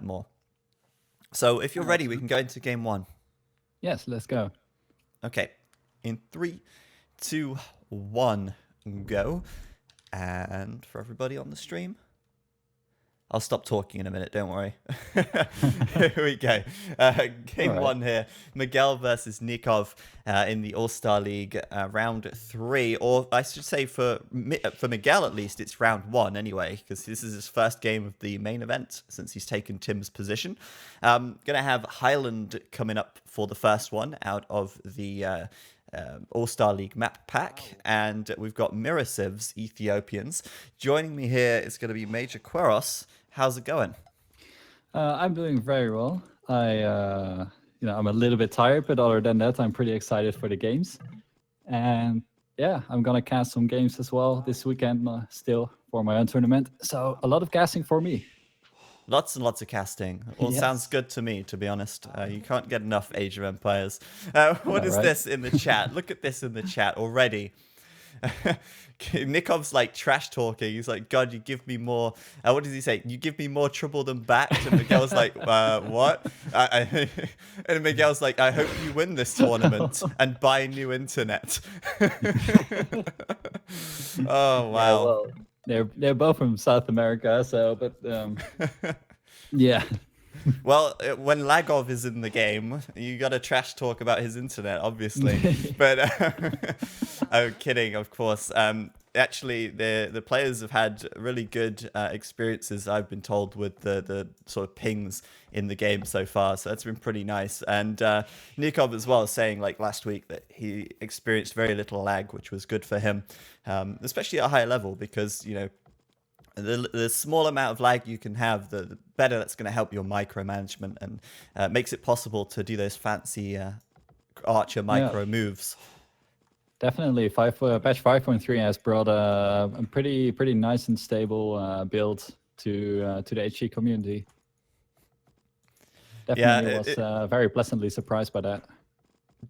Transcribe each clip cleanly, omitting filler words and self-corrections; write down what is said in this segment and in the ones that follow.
more. So if you're ready, we can go into game one. Yes, let's go. Okay, in 3, 2, 1, go. And for everybody on the stream, I'll stop talking in a minute, don't worry. Here we go. Game one here. Miguel versus Nicov in the All-Star League round 3. Or I should say for Miguel at least, it's round 1 anyway, because this is his first game of the main event since he's taken Tim's position. Going to have Highland coming up for the first one out of the All-Star League map pack, and we've got Mirosiv's Ethiopians. Joining me here is going to be Major Queros. How's it going? I'm doing very well. I'm a little bit tired, but other than that, I'm pretty excited for the games. And yeah, I'm gonna cast some games as well this weekend still for my own tournament. So a lot of casting for me. Lots and lots of casting. All Yes. sounds good to me, to be honest. You can't get enough Age of Empires. What is right? this in the chat? Look at this in the chat already. Nikov's like trash talking. He's like, God, you give me more. What does he say? You give me more trouble than backs. And Miguel's like, what? And Miguel's like, I hope you win this tournament and buy new internet. Oh, wow. Yeah, well, they're both from South America, so, but yeah. Well, when Lagov is in the game, you got to trash talk about his internet, obviously. But I'm kidding, of course. Actually, the players have had really good experiences, I've been told, with the sort of pings in the game so far. So that's been pretty nice. And Nicov as well, saying like last week that he experienced very little lag, which was good for him, especially at a high level, because, you know, the small amount of lag you can have, the better that's going to help your micromanagement and makes it possible to do those fancy archer micro moves. Definitely, patch 5.3 has brought a pretty nice and stable build to the HG community. Definitely was very pleasantly surprised by that.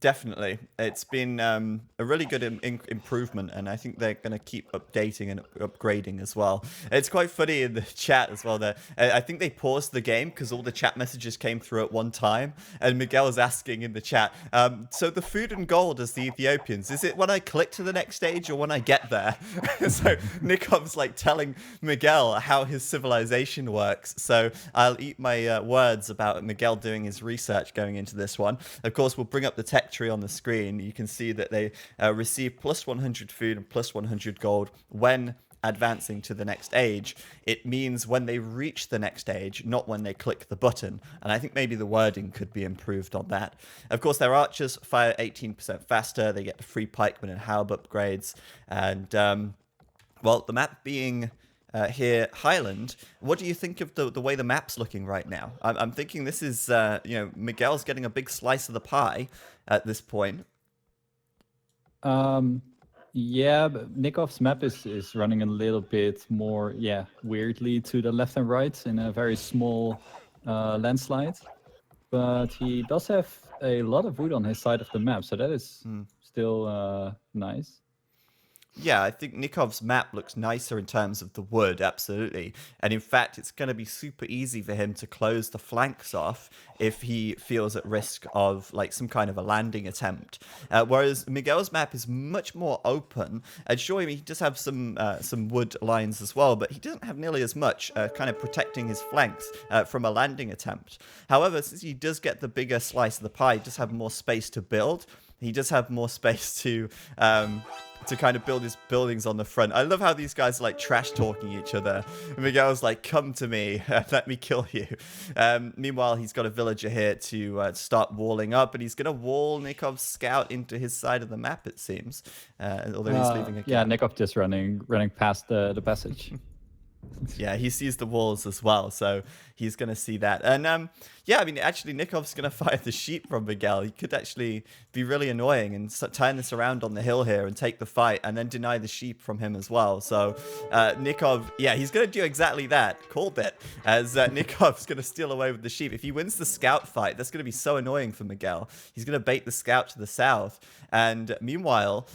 Definitely. It's been a really good improvement, and I think they're going to keep updating and upgrading as well. It's quite funny in the chat as well. That I think they paused the game because all the chat messages came through at one time, and Miguel was asking in the chat, so the food and gold as the Ethiopians, is it when I click to the next stage or when I get there? So Nikov's like telling Miguel how his civilization works. So I'll eat my words about Miguel doing his research going into this one. Of course, we'll bring up the tech tree on the screen. You can see that they receive plus 100 food and plus 100 gold when advancing to the next age. It means when they reach the next age, not when they click the button. And I think maybe the wording could be improved on that. Of course, their archers fire 18% faster. They get the free pikemen and halb upgrades. And, well, the map being here, Highland, what do you think of the way the map's looking right now? I'm thinking this is, Miguel's getting a big slice of the pie at this point. Yeah, but Nikov's map is running a little bit more, weirdly to the left and right in a very small landslide. But he does have a lot of wood on his side of the map, so that is still nice. Yeah, I think Nikov's map looks nicer in terms of the wood, absolutely. And in fact, it's going to be super easy for him to close the flanks off if he feels at risk of like some kind of a landing attempt. Whereas Miguel's map is much more open. And sure, he does have some wood lines as well, but he doesn't have nearly as much kind of protecting his flanks from a landing attempt. However, since he does get the bigger slice of the pie, he does have more space to build. He does have more space to kind of build his buildings on the front. I love how these guys are like trash talking each other. Miguel's like, come to me, let me kill you. Meanwhile, he's got a villager here to start walling up, and he's going to wall Nikov's scout into his side of the map, it seems. Although he's leaving again. Yeah, Nicov just running past the passage. Yeah, he sees the walls as well, so he's going to see that. And yeah, I mean, actually, Nikov's going to fire the sheep from Miguel. He could actually be really annoying and turn this around on the hill here and take the fight and then deny the sheep from him as well. So Nicov, yeah, he's going to do exactly that. Called it. As Nikov's going to steal away with the sheep. If he wins the scout fight, that's going to be so annoying for Miguel. He's going to bait the scout to the south. And meanwhile,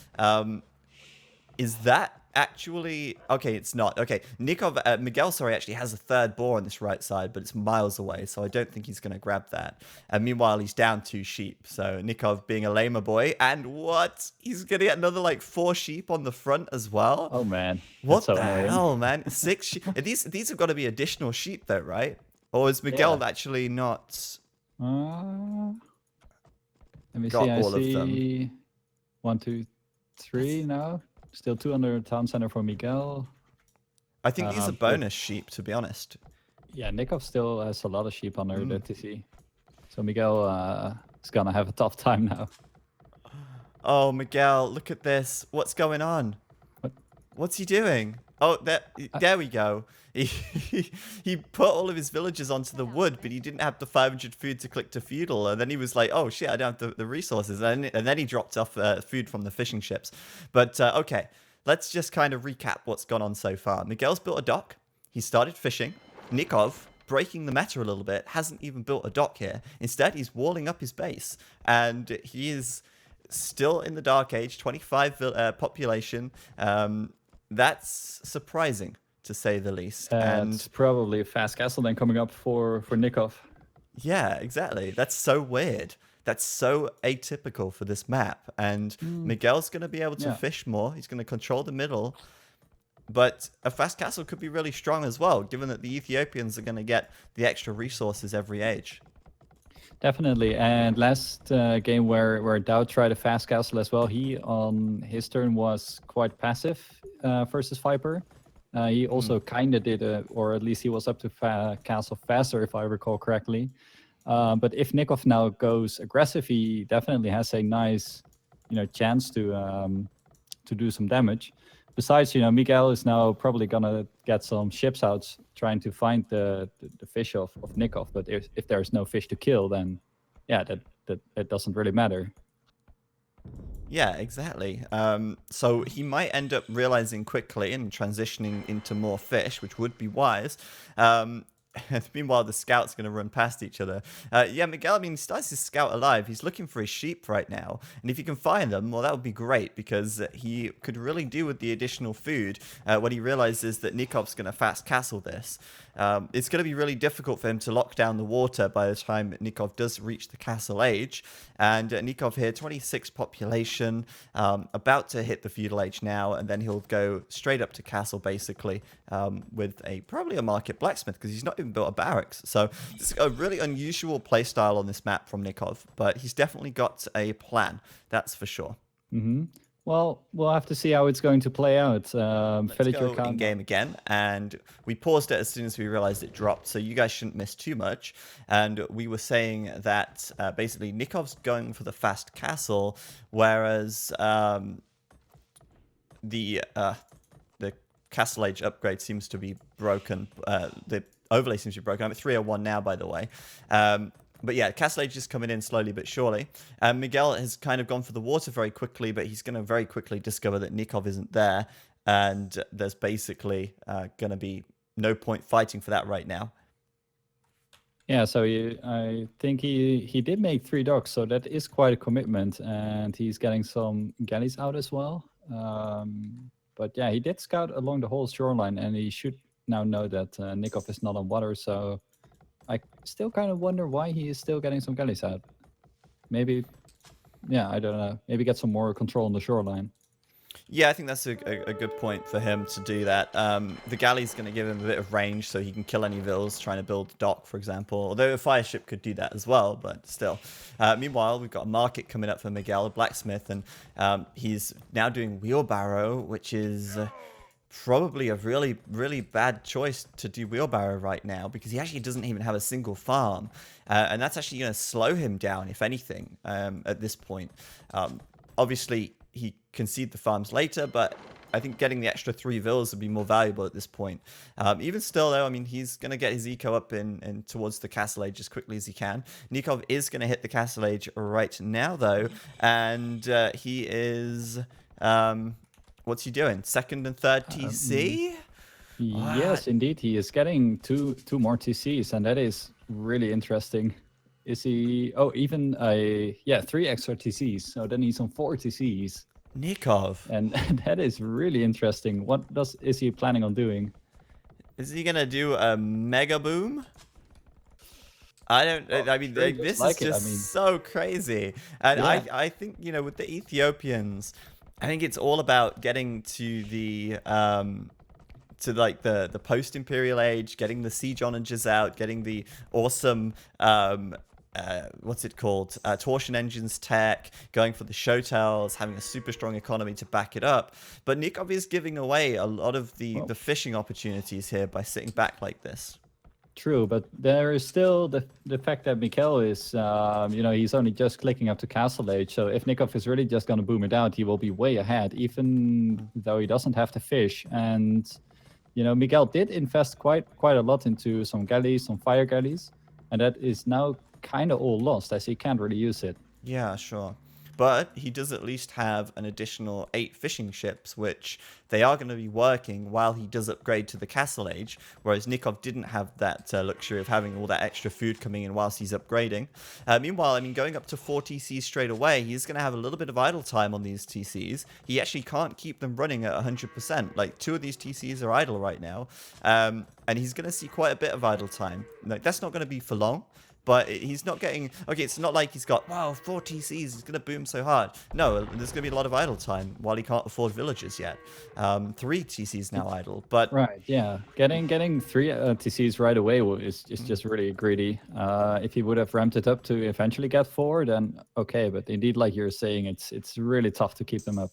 is that Actually, okay, it's not. Okay, Miguel, sorry, actually has a third boar on this right side, but it's miles away, so I don't think he's going to grab that. And meanwhile, he's down 2 sheep. So Nicov being a lamer boy, and what? He's going to get another like 4 sheep on the front as well. Oh man, that's What so the annoying. hell, man? 6 sheep. These have got to be additional sheep, though, right? Or is Miguel Yeah. actually not Let me got see. I all of them? see 1, 2, 3 now. Still 2 under town center for Miguel. I think these are But bonus sheep, to be honest. yeah, Nicov still has a lot of sheep under the Mm. TC. So Miguel is gonna have a tough time now. Oh, Miguel, look at this. What's going on? What? What's he doing? Oh, there we go. He put all of his villagers onto the wood, but he didn't have the 500 food to click to feudal. And then he was like, oh shit, I don't have the resources. And then he dropped off food from the fishing ships. But okay, let's just kind of recap what's gone on so far. Miguel's built a dock. He started fishing. Nicov, breaking the meta a little bit, hasn't even built a dock here. Instead, he's walling up his base. And he is still in the Dark Age, 25 population. That's surprising, to say the least. It's probably a fast castle then coming up for Nicov. Yeah, exactly. That's so weird. That's so atypical for this map. And Miguel's going to be able to fish more. He's going to control the middle. But a fast castle could be really strong as well, given that the Ethiopians are going to get the extra resources every age. Definitely. And last game where Dow tried a fast castle as well, he on his turn was quite passive versus Viper. He also kind of did, or at least he was up to castle faster, if I recall correctly. But if Nicov now goes aggressive, he definitely has a nice, chance to do some damage. Besides, Miguel is now probably gonna get some ships out trying to find the fish of Nicov. But if there's no fish to kill, then yeah, that doesn't really matter. Yeah, exactly. So he might end up realizing quickly and transitioning into more fish, which would be wise. Meanwhile, the scout's going to run past each other. Yeah, Miguel, I mean, he starts his scout alive. He's looking for his sheep right now. And if he can find them, well, that would be great because he could really do with the additional food when he realizes that Nikov's going to fast castle this. It's going to be really difficult for him to lock down the water by the time Nicov does reach the castle age. And Nicov here, 26 population, about to hit the feudal age now. And then he'll go straight up to castle, basically, with probably a market blacksmith because he's not even built a barracks. So it's a really unusual playstyle on this map from Nicov, but he's definitely got a plan, that's for sure. Well, we'll have to see how it's going to play out. Let's go in game again, and we paused it as soon as we realized it dropped, so you guys shouldn't miss too much. And we were saying that basically Nikov's going for the fast castle, whereas the castle age upgrade seems to be broken. The overlay seems to be broken. I'm at 301 now, by the way. But yeah, Castle Age is coming in slowly but surely. Miguel has kind of gone for the water very quickly, but he's going to very quickly discover that Nicov isn't there. And there's basically going to be no point fighting for that right now. Yeah, so I think he did make 3 docks, so that is quite a commitment. And he's getting some galleys out as well. But yeah, he did scout along the whole shoreline, and he should now know that Nicov is not on water, so I still kind of wonder why he is still getting some galleys out. Maybe, yeah, I don't know. Maybe get some more control on the shoreline. Yeah, I think that's a good point for him to do that. The galley's going to give him a bit of range so he can kill any vills trying to build a dock, for example. Although a fire ship could do that as well, but still. Meanwhile, we've got a market coming up for Miguel, a blacksmith, and he's now doing wheelbarrow, which is probably a really, really bad choice to do wheelbarrow right now because he actually doesn't even have a single farm. And that's actually going to slow him down, if anything, at this point. Obviously, he can seed the farms later, but I think getting the extra 3 vills would be more valuable at this point. Even still, though, I mean, he's going to get his eco up in towards the castle age as quickly as he can. Nicov is going to hit the castle age right now, though, and he is... what's he doing? 2nd and 3rd TC? Yes, indeed. He is getting two more TCs, and that is really interesting. Is he... Oh, even 3 extra TCs. So then he's on 4 TCs. Nicov. And that is really interesting. What is he planning on doing? Is he gonna do a mega boom? I don't. Well, I mean, sure, just this is like it. I just mean, so crazy, and yeah. I think with the Ethiopians, I think it's all about getting to the like the post imperial age, getting the siege onagers out, getting the awesome what's it called, torsion engines tech, going for the showtails, having a super strong economy to back it up. But Nicov is giving away a lot of the Well, fishing opportunities here by sitting back like this. true, but there is still the fact that Miguel is, he's only just clicking up to Castle Age. So if Nicov is really just going to boom it out, he will be way ahead, even though he doesn't have to fish. And Miguel did invest quite a lot into some galleys, some fire galleys, and that is now kind of all lost as he can't really use it. Yeah, sure. But he does at least have an additional 8 fishing ships, which they are going to be working while he does upgrade to the Castle Age, whereas Nicov didn't have that luxury of having all that extra food coming in whilst he's upgrading. Meanwhile, I mean, going up to 4 TCs straight away, he's going to have a little bit of idle time on these TCs. He actually can't keep them running at 100%. Like, 2 of these TCs are idle right now, and he's going to see quite a bit of idle time. Like, that's not going to be for long. But he's not getting... Okay, it's not like he's got, wow, 4 TCs, he's going to boom so hard. No, there's going to be a lot of idle time while he can't afford villagers yet. 3 TCs now idle, but... Right, yeah. Getting 3 TCs right away is just really greedy. If he would have ramped it up to eventually get 4, then okay. But indeed, like you're saying, it's really tough to keep them up.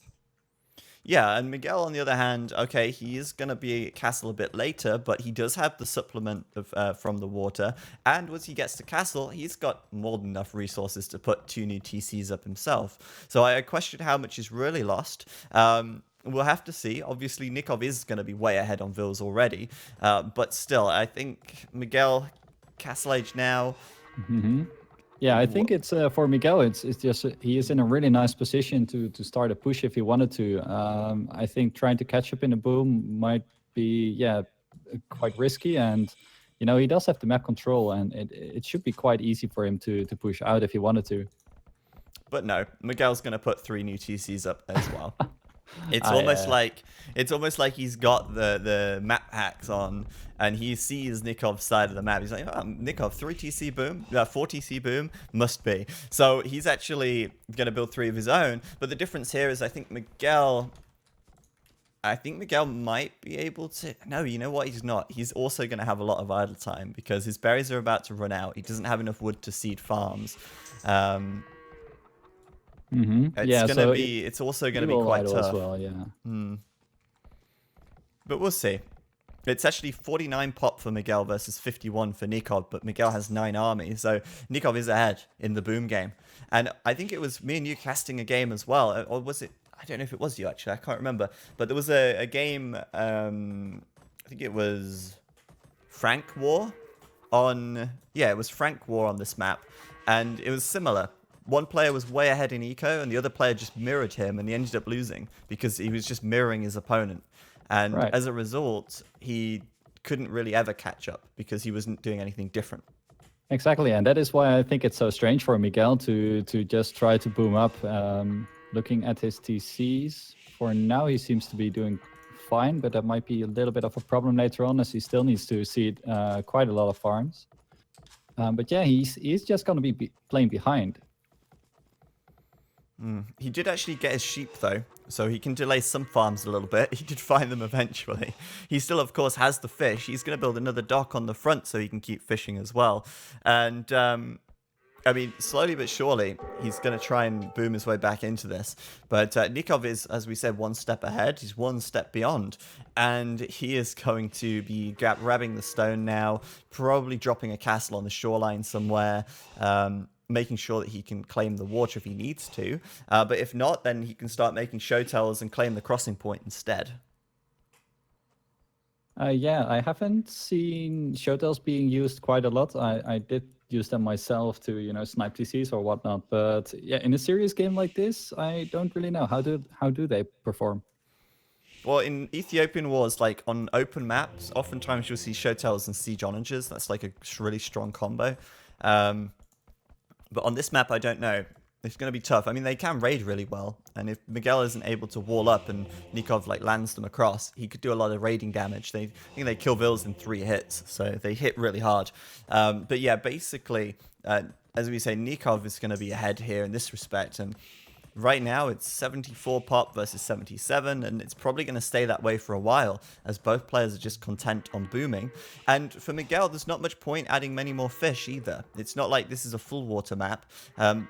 Yeah, and Miguel, on the other hand, okay, he is going to be castle a bit later, but he does have the supplement of from the water. And once he gets to castle, he's got more than enough resources to put 2 new TCs up himself. So I question how much is really lost. We'll have to see. Obviously, Nicov is going to be way ahead on Vils already. But still, I think Miguel, Castle Age now... Mm-hmm. Yeah, I think it's for Miguel. It's just he is in a really nice position to start a push if he wanted to. I think trying to catch up in a boom might be quite risky, and he does have the map control, and it should be quite easy for him to push out if he wanted to. But no, Miguel's going to put 3 new TCs up as well. It's almost like he's got the map hacks on, and he sees Nikov's side of the map. He's like, oh, Nicov, 3 TC boom, 4 TC boom, must be. So he's actually going to build 3 of his own. But the difference here is I think Miguel might be able to... No, you know what? He's not. He's also going to have a lot of idle time because his berries are about to run out. He doesn't have enough wood to seed farms. It's also gonna be quite tough as well, yeah. But we'll see. It's actually 49 pop for Miguel versus 51 for Nicov, but Miguel has 9 army, so Nicov is ahead in the boom game. And I think it was me and you casting a game as well, or was it? I don't know if it was you actually. I can't remember. But there was a game. I think it was Frank War on. Yeah, it was Frank War on this map, and it was similar. One player was way ahead in eco, and the other player just mirrored him, and he ended up losing because he was just mirroring his opponent. And as a result, he couldn't really ever catch up because he wasn't doing anything different. Exactly, and that is why I think it's so strange for Miguel to just try to boom up. Looking at his TCs, for now he seems to be doing fine, but that might be a little bit of a problem later on as he still needs to seed quite a lot of farms. But yeah, he's just going to be playing behind. He did actually get his sheep, though, so he can delay some farms a little bit. He did find them eventually. He still, of course, has the fish. He's going to build another dock on the front so he can keep fishing as well. And, I mean, slowly but surely, he's going to try and boom his way back into this. But Nicov is, as we said, 1 step ahead. He's 1 step beyond. And he is going to be grabbing the stone now, probably dropping a castle on the shoreline somewhere, making sure that he can claim the water if he needs to. But if not, then he can start making show towers and claim the crossing point instead. Yeah, I haven't seen show towers being used quite a lot. I did use them myself to, snipe TCs or whatnot. But yeah, in a serious game like this, I don't really know. How do they perform? Well, in Ethiopian wars, like on open maps, oftentimes you'll see show towers and siege onagers. That's like a really strong combo. But on this map, I don't know. It's going to be tough. I mean, they can raid really well, and if Miguel isn't able to wall up and Nicov like lands them across, he could do a lot of raiding damage. I think they kill vills in 3 hits, so they hit really hard. But yeah, basically, as we say, Nicov is going to be ahead here in this respect, and right now it's 74 pop versus 77, and it's probably going to stay that way for a while as both players are just content on booming. And for Miguel, there's not much point adding many more fish either. It's not like this is a full water map.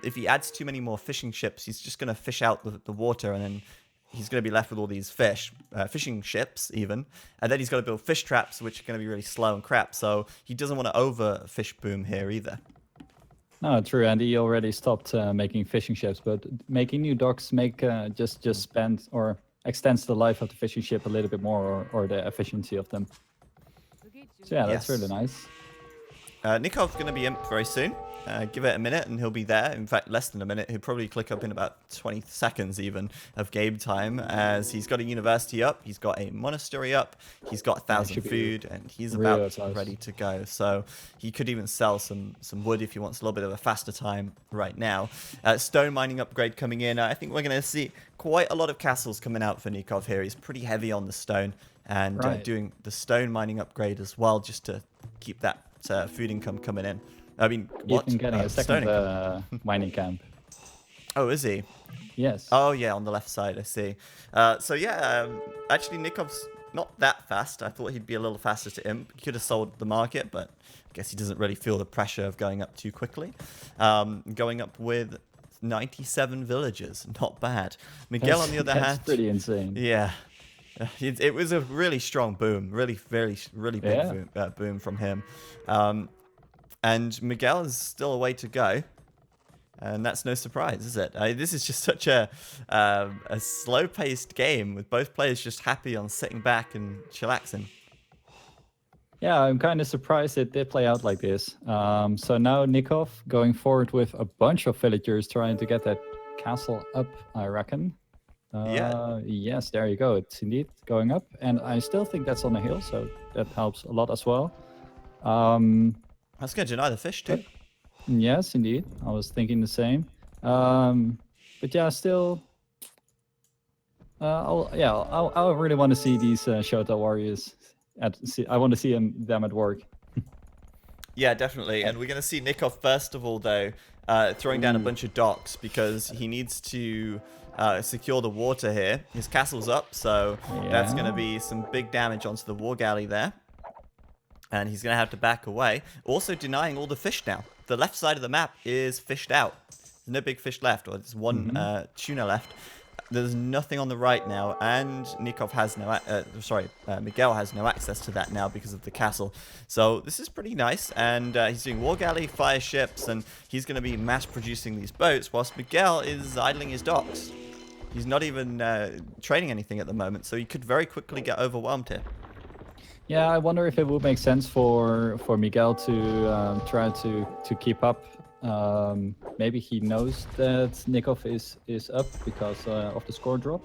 If he adds too many more fishing ships, he's just going to fish out the water, and then he's going to be left with all these fishing ships even, and then he's got to build fish traps, which are going to be really slow and crap, so he doesn't want to over fish boom here either. No, true, and he already stopped making fishing ships, but making new docks just spend or extends the life of the fishing ship a little bit more, or the efficiency of them. So yeah, that's really nice. Nikov's going to be imp very soon. Give it a minute and he'll be there. In fact, less than a minute. He'll probably click up in about 20 seconds even of game time, as he's got a university up, he's got a monastery up, he's got 1,000 food, and he's about ready to go. So he could even sell some wood if he wants a little bit of a faster time right now. Stone mining upgrade coming in. I think we're going to see quite a lot of castles coming out for Nicov here. He's pretty heavy on the stone, and doing the stone mining upgrade as well, just to keep that food income coming in. I mean, what? Even getting a second mining camp. Oh, is he? Yes. Oh, yeah, on the left side, I see. So, yeah, actually, Nikov's not that fast. I thought he'd be a little faster to imp. He could have sold the market, but I guess he doesn't really feel the pressure of going up too quickly. Going up with 97 villagers. Not bad. Miguel, on the other hand... That's pretty insane. Yeah. It was a really strong boom. Really big boom from him. And Miguel is still a way to go, and that's no surprise, is it? This is just such a slow-paced game with both players just happy on sitting back and chillaxing. Yeah, I'm kind of surprised it did play out like this. So now Nicov going forward with a bunch of villagers trying to get that castle up, I reckon. Yes, there you go. It's indeed going up, and I still think that's on the hill, so that helps a lot as well. That's going to deny the fish too. Yes, indeed. I was thinking the same. But yeah, still. I really want to see these Shota warriors. I want to see them at work. Yeah, definitely. And we're going to see Nicov first of all, though, throwing down a bunch of docks because he needs to secure the water here. His castle's up, so that's going to be some big damage onto the war galley there. And he's going to have to back away. Also denying all the fish now. The left side of the map is fished out. There's no big fish left, or there's one tuna left. There's nothing on the right now, and Nicov has no... Miguel has no access to that now because of the castle. So this is pretty nice, and he's doing war galley, fire ships, and he's going to be mass-producing these boats, whilst Miguel is idling his docks. He's not even training anything at the moment, so he could very quickly get overwhelmed here. Yeah, I wonder if it would make sense for Miguel to try to keep up. Maybe he knows that Nicov is up because of the score drop.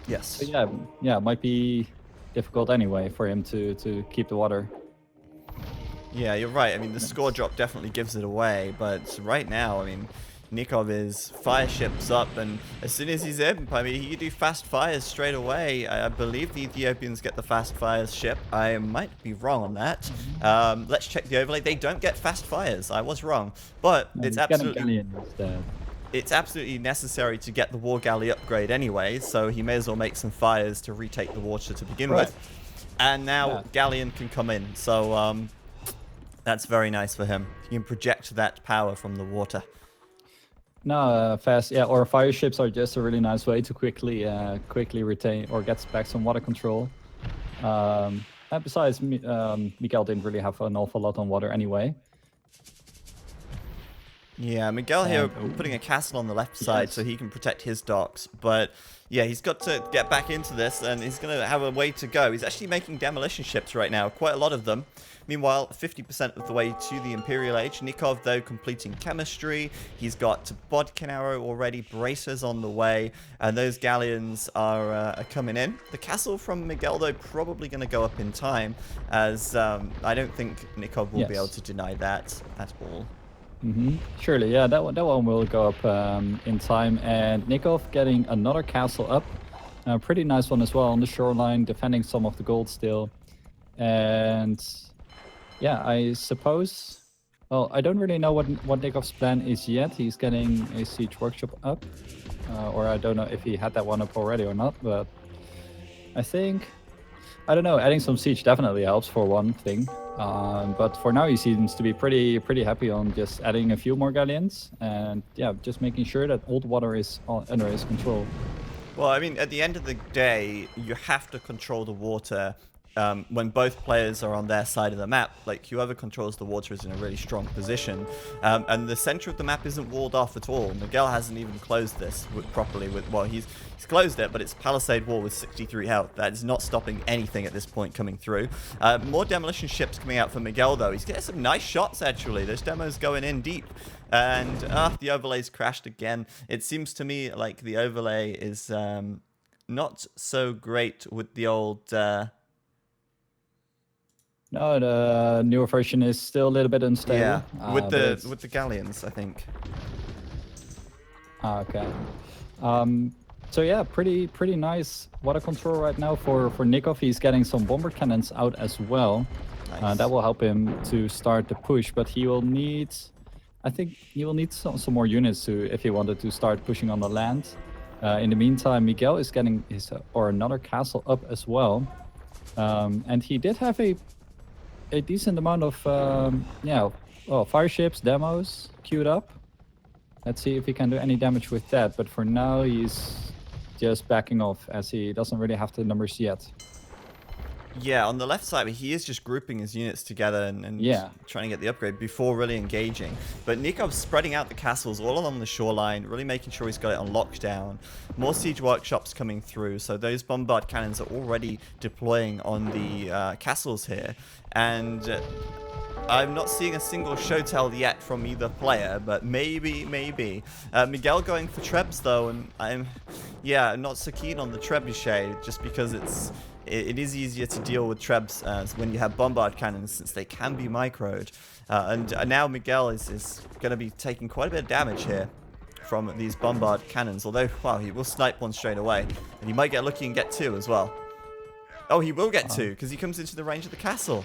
Yes. So yeah, it might be difficult anyway for him to keep the water. Yeah, you're right. I mean, the score drop definitely gives it away, but right now, I mean, Nicov is fire ships up, and as soon as he's imp, I mean, he can do fast fires straight away. I believe the Ethiopians get the fast fires ship. I might be wrong on that. Let's check the overlay. They don't get fast fires. I was wrong, but it's absolutely necessary to get the war galley upgrade anyway, so he may as well make some fires to retake the water to begin with. And now Galleon can come in, so that's very nice for him. He can project that power from the water. No, or fire ships are just a really nice way to quickly retain or get back some water control. And besides, Miguel didn't really have an awful lot on water anyway. Yeah, Miguel here putting a castle on the left side so he can protect his docks. But yeah, he's got to get back into this, and he's going to have a way to go. He's actually making demolition ships right now, quite a lot of them. Meanwhile, 50% of the way to the Imperial Age. Nicov, though, completing chemistry. He's got Bodkin Arrow already, bracers on the way, and those galleons are coming in. The castle from Miguel, though, probably going to go up in time, as I don't think Nicov will be able to deny that at all. Surely, yeah, that one will go up in time. And Nicov getting another castle up. Pretty nice one as well on the shoreline, defending some of the gold still. And yeah, I suppose. Well, I don't really know what Nikov's plan is yet. He's getting a siege workshop up, or I don't know if he had that one up already or not. But I think, I don't know. Adding some siege definitely helps for one thing. But for now, he seems to be pretty happy on just adding a few more galleons and yeah, just making sure that all the water is under his control. Well, I mean, at the end of the day, you have to control the water when both players are on their side of the map. Like, whoever controls the water is in a really strong position. And the center of the map isn't walled off at all. Miguel hasn't even closed this properly. Well, he's closed it, but it's palisade wall with 63 health. That is not stopping anything at this point coming through. More demolition ships coming out for Miguel, though. He's getting some nice shots, actually. Those demos going in deep. And the overlay's crashed again. It seems to me like the overlay is not so great with the old... No, the newer version is still a little bit unstable. Yeah, with the galleons, I think. Okay. So yeah, pretty nice water control right now for Nicov. He's getting some bomber cannons out as well. Nice. That will help him to start the push, but he will need... I think he will need some more units if he wanted to start pushing on the land. In the meantime, Miguel is getting another castle up as well. And he did have a decent amount of fire ships, demos queued up. Let's see if he can do any damage with that. But for now, he's just backing off as he doesn't really have the numbers yet. Yeah, on the left side, he is just grouping his units together and trying to get the upgrade before really engaging. But Nikov's spreading out the castles all along the shoreline, really making sure he's got it on lockdown. More siege workshops coming through, so those bombard cannons are already deploying on the castles here. And I'm not seeing a single show tell yet from either player, but maybe. Miguel going for trebs though, and I'm not so keen on the trebuchet just because it is easier to deal with trebs when you have bombard cannons, since they can be microed. And now Miguel is going to be taking quite a bit of damage here from these bombard cannons. Although, wow, he will snipe one straight away. And he might get lucky and get two as well. Oh, he will get two, because he comes into the range of the castle.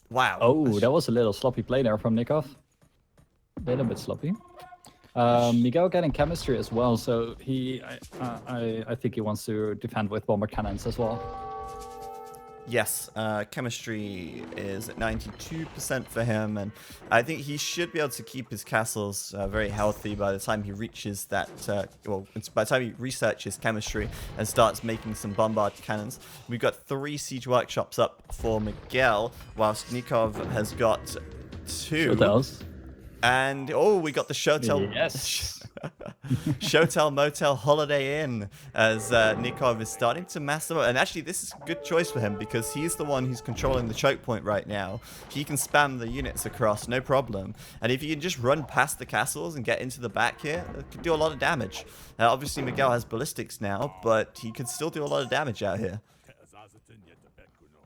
Wow. Oh, that was a little sloppy play there from Nicov. A little bit sloppy. Miguel getting chemistry as well, so I think he wants to defend with bomber cannons as well. Yes, chemistry is at 92% for him, and I think he should be able to keep his castles very healthy by the time he reaches that, by the time he researches chemistry and starts making some bombard cannons. We've got 3 siege workshops up for Miguel, whilst Nicov has got 2. Hotels. And, we got the Shotel. Yes. Shotel Motel Holiday Inn, as Nicov is starting to mass them up. And actually, this is a good choice for him because he's the one who's controlling the choke point right now. He can spam the units across, no problem. And if you can just run past the castles and get into the back here, it could do a lot of damage. Obviously, Miguel has ballistics now, but he could still do a lot of damage out here.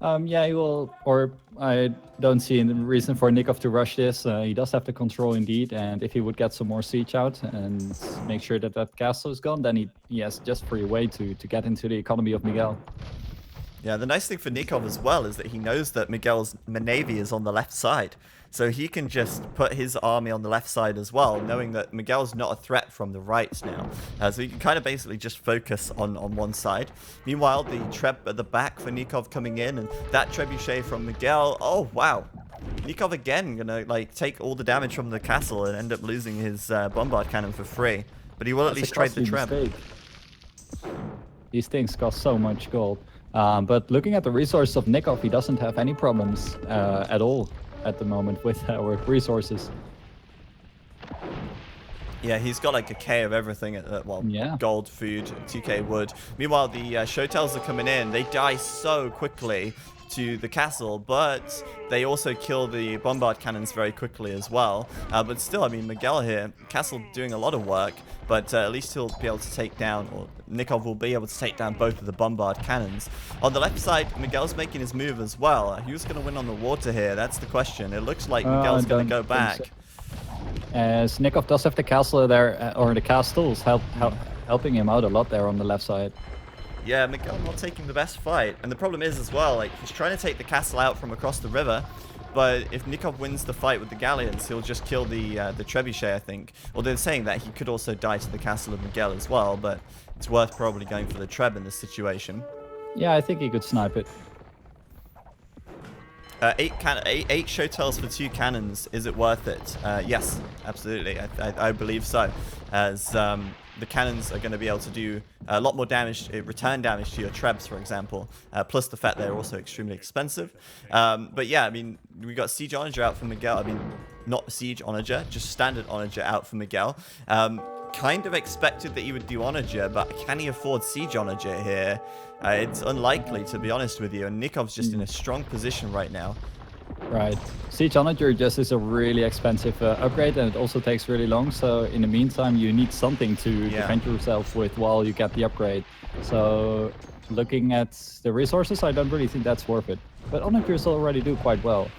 Yeah, he will, or I don't see any reason for Nicov to rush this. He does have the control indeed, and if he would get some more siege out and make sure that that castle is gone, then he has just free way to get into the economy of Miguel. Yeah, the nice thing for Nicov as well is that he knows that Miguel's navy is on the left side. So he can just put his army on the left side as well, knowing that Miguel's not a threat from the right now. So he can kind of basically just focus on one side. Meanwhile, the treb at the back for Nicov coming in, and that trebuchet from Miguel. Oh, wow. Nicov again gonna take all the damage from the castle and end up losing his bombard cannon for free. But he will at least trade the treb. Mistake. These things cost so much gold. But looking at the resources of Nicov, he doesn't have any problems at all at the moment with resources. Yeah, he's got like a K of everything. Gold, food, 2K wood. Meanwhile, the Shotels are coming in. They die so quickly to the castle, but they also kill the bombard cannons very quickly as well. But still, I mean, Miguel here, castle doing a lot of work, but at least he'll be able to take down, or Nicov will be able to take down both of the bombard cannons. On the left side, Miguel's making his move as well. Who's going to win on the water here? That's the question. It looks like Miguel's going to go back. as Nicov does have the castle there, or the castles helping him out a lot there on the left side. Yeah, Miguel not taking the best fight. And the problem is as well, like, he's trying to take the castle out from across the river, but if Nicov wins the fight with the galleons, he'll just kill the trebuchet, I think. Although saying that, he could also die to the castle of Miguel as well, but it's worth probably going for the treb in this situation. Yeah, I think he could snipe it. 8 show tells for 2 cannons. Is it worth it? Yes, absolutely. I believe so. As the cannons are going to be able to do a lot more damage, return damage to your trebs, for example. Plus the fact they're also extremely expensive. But yeah, I mean, we got Siege Onager out for Miguel. I mean, not Siege Onager, just standard Onager out for Miguel. Kind of expected that he would do Onager, but can he afford Siege Onager here? It's unlikely, to be honest with you, and Nikov's just in a strong position right now. Right. Siege Onager just is a really expensive upgrade, and it also takes really long, so in the meantime you need something to defend yourself with while you get the upgrade. So looking at the resources, I don't really think that's worth it. But Onagers already do quite well.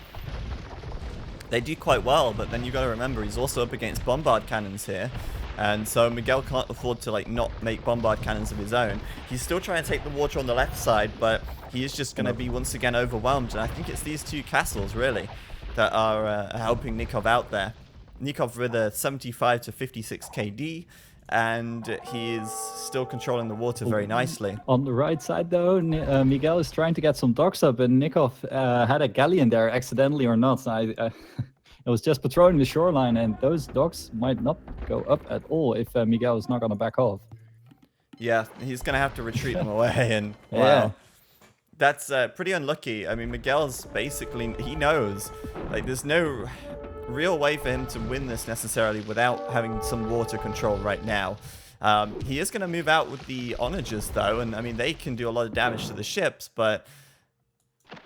They do quite well, but then you got to remember he's also up against bombard cannons here. And so Miguel can't afford to like not make bombard cannons of his own. He's still trying to take the water on the left side, but he is just going to be once again overwhelmed. And I think it's these 2 castles really that are helping Nicov out there. Nicov with a 75 to 56 KD, and he is still controlling the water very nicely. On the right side though, Miguel is trying to get some docks up, and Nicov had a galleon there accidentally or not. It was just patrolling the shoreline, and those docks might not go up at all if Miguel is not going to back off. Yeah, he's going to have to retreat them away, and wow. Yeah. That's pretty unlucky. I mean, Miguel's basically, he knows, like, there's no real way for him to win this necessarily without having some water control right now. He is going to move out with the Onagers, though, and I mean, they can do a lot of damage to the ships, but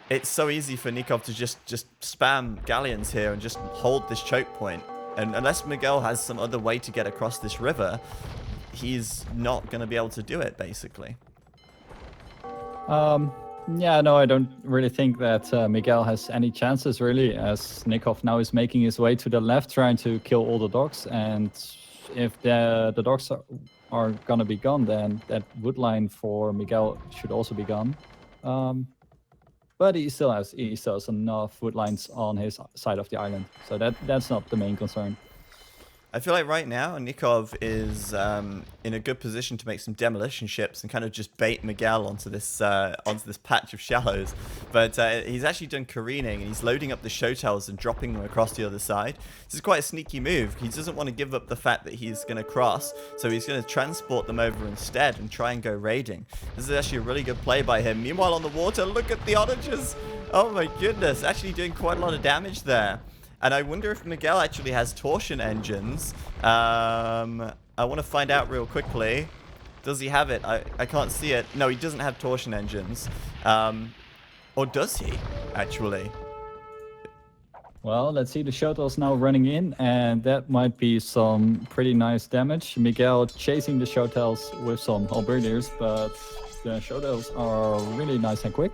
it's so easy for Nicov to just spam galleons here and just hold this choke point. And unless Miguel has some other way to get across this river, he's not going to be able to do it, basically. Yeah, no, I don't really think that Miguel has any chances, really, as Nicov now is making his way to the left, trying to kill all the dogs. And if the dogs are going to be gone, then that wood line for Miguel should also be gone. But he still has enough wood lines on his side of the island, so that's not the main concern. I feel like right now Nicov is in a good position to make some demolition ships and kind of just bait Miguel onto this patch of shallows. But he's actually done careening, and he's loading up the showtels and dropping them across the other side. This is quite a sneaky move. He doesn't want to give up the fact that he's going to cross, so he's going to transport them over instead and try and go raiding. This is actually a really good play by him. Meanwhile, on the water, look at the Onagers. Oh my goodness, actually doing quite a lot of damage there. And I wonder if Miguel actually has torsion engines. I want to find out real quickly. Does he have it? I can't see it. No, he doesn't have torsion engines. Or does he, actually? Well, let's see. The showtels now running in, and that might be some pretty nice damage. Miguel chasing the showtels with some halberdiers, but the showtels are really nice and quick.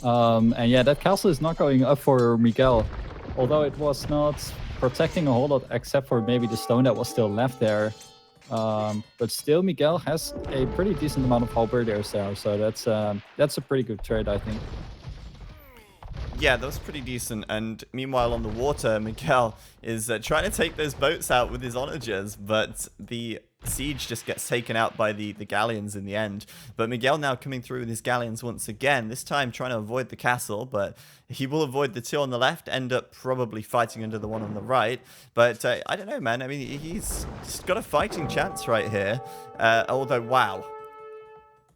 And yeah, that castle is not going up for Miguel. Although it was not protecting a whole lot, except for maybe the stone that was still left there. But still, Miguel has a pretty decent amount of halberdiers there, so that's a pretty good trade, I think. Yeah, that was pretty decent. And meanwhile, on the water, Miguel is trying to take those boats out with his onagers, but the siege just gets taken out by the galleons in the end. But Miguel now coming through with his galleons once again, this time trying to avoid the castle, but he will avoid the 2 on the left, end up probably fighting under the 1 on the right. But I don't know, man. I mean, he's got a fighting chance right here. Although, wow.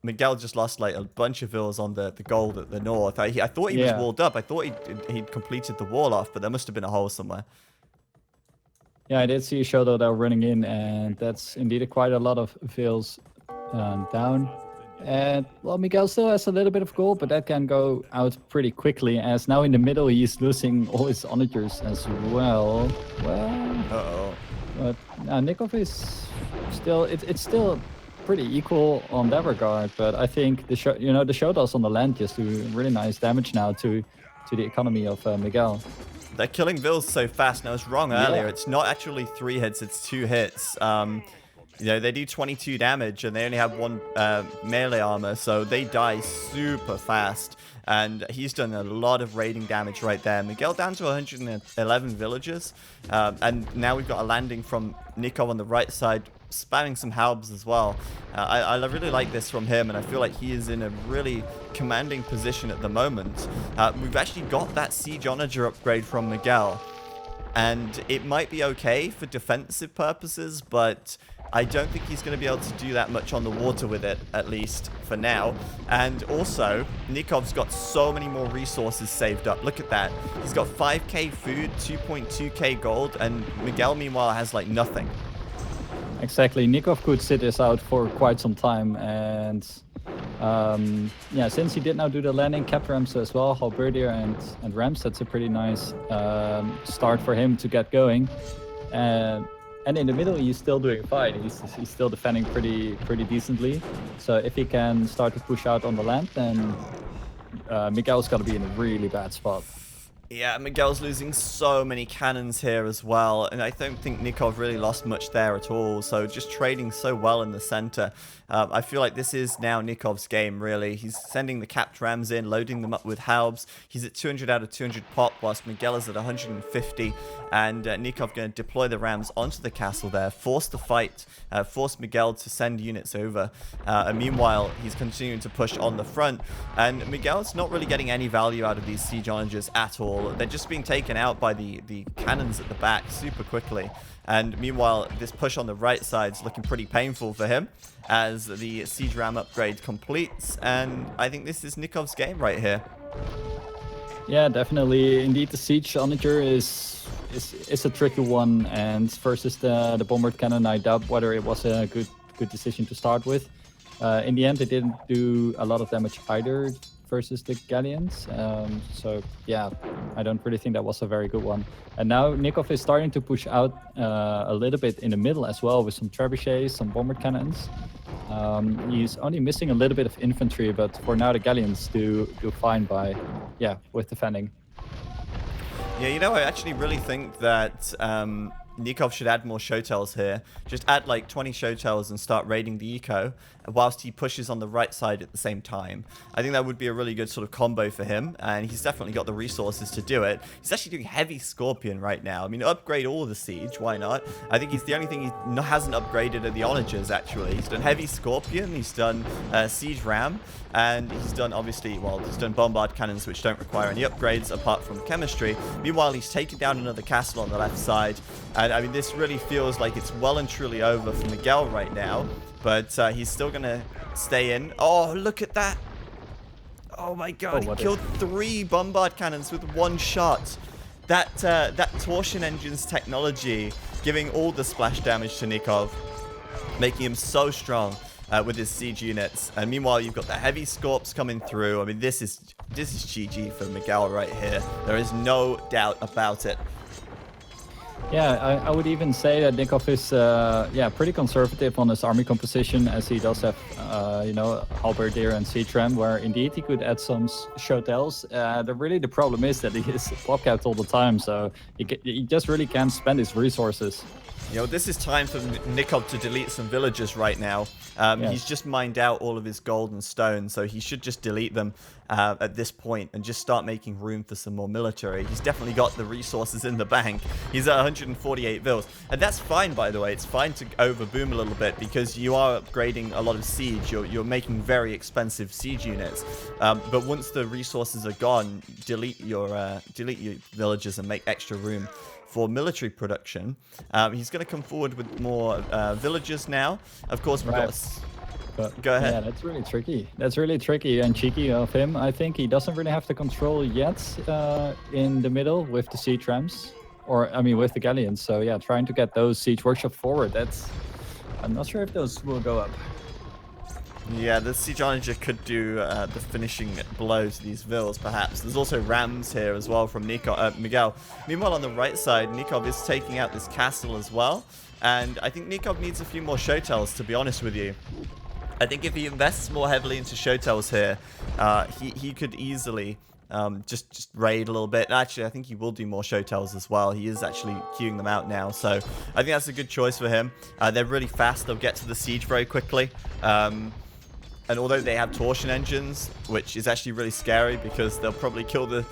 Miguel just lost like a bunch of villas on the gold at the north. I thought he was walled up. I thought he'd completed the wall off, but there must have been a hole somewhere. Yeah, I did see a show though running in, and that's indeed quite a lot of villas down. And well, Miguel still has a little bit of gold, but that can go out pretty quickly, as now in the middle he's losing all his onagers as well. Well, but Nicov is still it's still pretty equal on that regard, but I think the showtels on the land just do really nice damage now to the economy of Miguel. They're killing vills so fast. And I was wrong earlier. It's not actually 3 hits, it's 2 hits. You know, they do 22 damage and they only have 1 melee armor, so they die super fast. And he's done a lot of raiding damage right there. Miguel down to 111 villagers. And now we've got a landing from Nicov on the right side, spamming some halbs as well. I really like this from him, and I feel like he is in a really commanding position at the moment. We've actually got that siege onager upgrade from Miguel. And it might be okay for defensive purposes, but I don't think he's going to be able to do that much on the water with it, at least for now. And also, Nikov's got so many more resources saved up. Look at that. He's got 5k food, 2.2k gold, and Miguel, meanwhile, has like nothing. Exactly. Nicov could sit this out for quite some time, and yeah, since he did now do the landing cap ramps as well, halberdier and ramps, that's a pretty nice start for him to get going. And in the middle, he's still doing fine. He's still defending pretty decently. So if he can start to push out on the land, then Miguel's got to be in a really bad spot. Yeah, Miguel's losing so many cannons here as well, and I don't think Nicov really lost much there at all, so just trading so well in the center. I feel like this is now Nikov's game, really. He's sending the capped rams in, loading them up with halbs. He's at 200 out of 200 pop, whilst Miguel is at 150, and Nicov going to deploy the rams onto the castle there, force the fight, force Miguel to send units over, and meanwhile, he's continuing to push on the front, and Miguel's not really getting any value out of these siege onagers at all. They're just being taken out by the cannons at the back super quickly. And meanwhile, this push on the right side is looking pretty painful for him as the siege ram upgrade completes. And I think this is Nikov's game right here. Yeah, definitely. Indeed, the siege onager is a tricky one. And versus the bombard cannon, I doubt whether it was a good decision to start with. In the end, it didn't do a lot of damage either versus the galleons, so yeah, I don't really think that was a very good one. And now Nicov is starting to push out a little bit in the middle as well with some trebuchets, some bomber cannons. He's only missing a little bit of infantry, but for now the galleons do fine with defending. Yeah, you know, I actually really think that Nicov should add more showtells here. Just add like 20 showtells and start raiding the eco whilst he pushes on the right side at the same time. I think that would be a really good sort of combo for him, and he's definitely got the resources to do it. He's actually doing heavy Scorpion right now. I mean, upgrade all the siege, why not? I think he's the only thing he hasn't upgraded are the onagers, actually. He's done heavy Scorpion, he's done siege ram, and he's done, obviously, well, he's done bombard cannons, which don't require any upgrades apart from chemistry. Meanwhile, he's taken down another castle on the left side, and I mean, this really feels like it's well and truly over for Miguel right now, but he's still going to stay in. Oh, look at that. Oh my god, he killed 3 bombard cannons with 1 shot. That torsion engine's technology giving all the splash damage to Nicov, making him so strong with his siege units. And meanwhile, you've got the heavy scorps coming through. I mean, this is GG for Miguel right here. There is no doubt about it. Yeah, I would even say that Nicov is pretty conservative on his army composition, as he does have halberdier and siege ram, where indeed he could add some showtells. The problem is that he is block capped all the time, so he just really can't spend his resources. You know, this is time for Nicov to delete some villagers right now. He's just mined out all of his gold and stone, so he should just delete them at this point and just start making room for some more military. He's definitely got the resources in the bank. He's at 148 vills. And that's fine, by the way. It's fine to overboom a little bit because you are upgrading a lot of siege. You're making very expensive siege units. But once the resources are gone, delete your villagers and make extra room for military production. He's going to come forward with more villagers now. Of course, we've got... Go ahead. Yeah, that's really tricky. That's really tricky and cheeky of him. I think he doesn't really have the control yet in the middle with the siege rams, or I mean with the galleons. So yeah, trying to get those siege workshop forward. I'm not sure if those will go up. Yeah, the siege onager could do the finishing blow to these vills, perhaps. There's also rams here as well from Miguel. Meanwhile, on the right side, Nicov is taking out this castle as well. And I think Nicov needs a few more showtells, to be honest with you. I think if he invests more heavily into showtells here, he could easily just raid a little bit. Actually, I think he will do more show tells as well. He is actually queuing them out now, so I think that's a good choice for him. They're really fast. They'll get to the siege very quickly. And although they have torsion engines, which is actually really scary because they'll probably kill the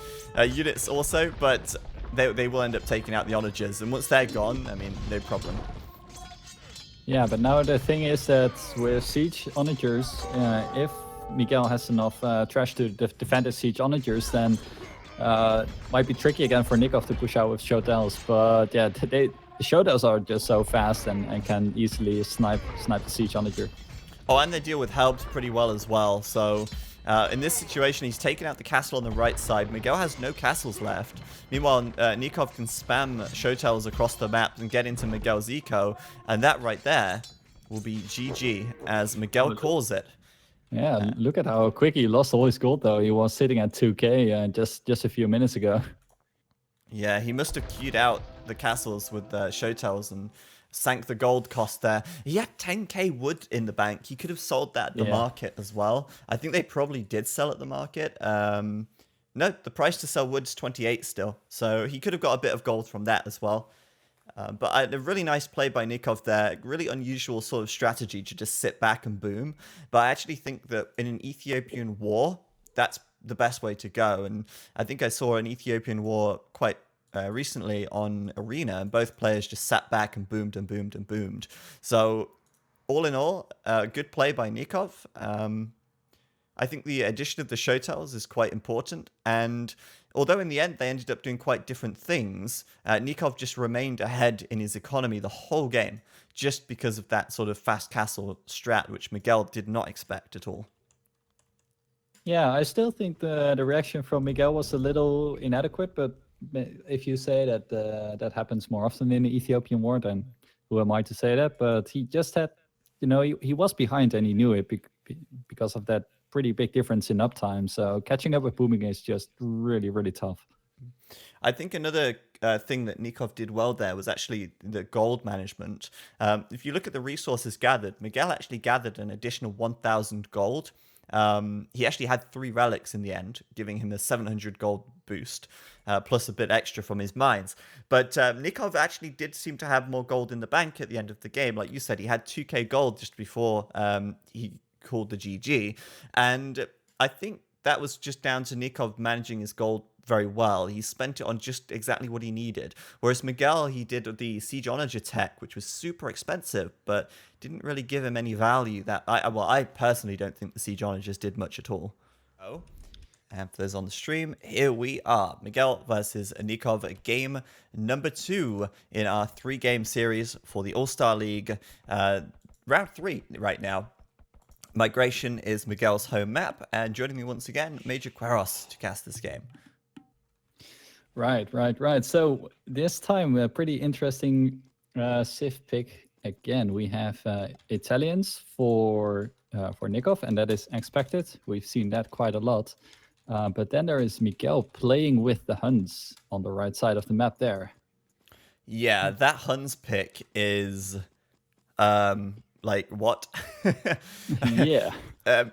units also, but they will end up taking out the onagers. And once they're gone, I mean, no problem. Yeah, but now the thing is that with siege onagers, if Miguel has enough trash to defend his siege onagers, then might be tricky again for Nicov to push out with showtells. But yeah, the showtells are just so fast and can easily snipe the siege onager. Oh, and they deal with helps pretty well as well. So in this situation, he's taken out the castle on the right side. Miguel has no castles left. Meanwhile, Nicov can spam showtells across the map and get into Miguel's eco. And that right there will be GG, as Miguel calls it. Yeah, look at how quick he lost all his gold, though. He was sitting at 2k just a few minutes ago. Yeah, he must have queued out the castles with showtells and sank the gold cost there. He had 10k wood in the bank. He could have sold that at the market as well. I think they probably did sell at the market. No, the price to sell wood's 28 still. So he could have got a bit of gold from that as well. But a really nice play by Nicov there. Really unusual sort of strategy to just sit back and boom. But I actually think that in an Ethiopian war, that's the best way to go. And I think I saw an Ethiopian war quite recently on Arena, and both players just sat back and boomed and boomed and boomed. So all in all, good play by Nicov. I think the addition of the showtells is quite important, and although in the end they ended up doing quite different things, Nicov just remained ahead in his economy the whole game, just because of that sort of fast castle strat, which Miguel did not expect at all. Yeah, I still think the reaction from Miguel was a little inadequate, but if you say that that happens more often in the Ethiopian war, then who am I to say that? But he just had, he was behind and he knew it because of that pretty big difference in uptime. So catching up with booming is just really, really tough. I think another thing that Nicov did well there was actually the gold management. If you look at the resources gathered, Miguel actually gathered an additional 1,000 gold. He actually had 3 relics in the end, giving him a 700 gold boost, plus a bit extra from his mines. But Nicov actually did seem to have more gold in the bank at the end of the game. Like you said, he had 2k gold just before he called the GG. And I think that was just down to Nicov managing his gold very well. He spent it on just exactly what he needed. Whereas Miguel, he did the Siege Onager tech, which was super expensive, but didn't really give him any value. That I personally don't think the Siege Onagers did much at all. Oh, and for those on the stream, here we are. Miguel versus Nicov, game number 2 in our 3-game series for the All-Star League. Round 3 right now. Migration is Miguel's home map, and joining me once again, Major Quaros to cast this game. Right. So this time, a pretty interesting Civ pick again. We have Italians for Nicov, and that is expected. We've seen that quite a lot. But then there is Miguel playing with the Huns on the right side of the map there. Yeah, that Huns pick is like what? Yeah.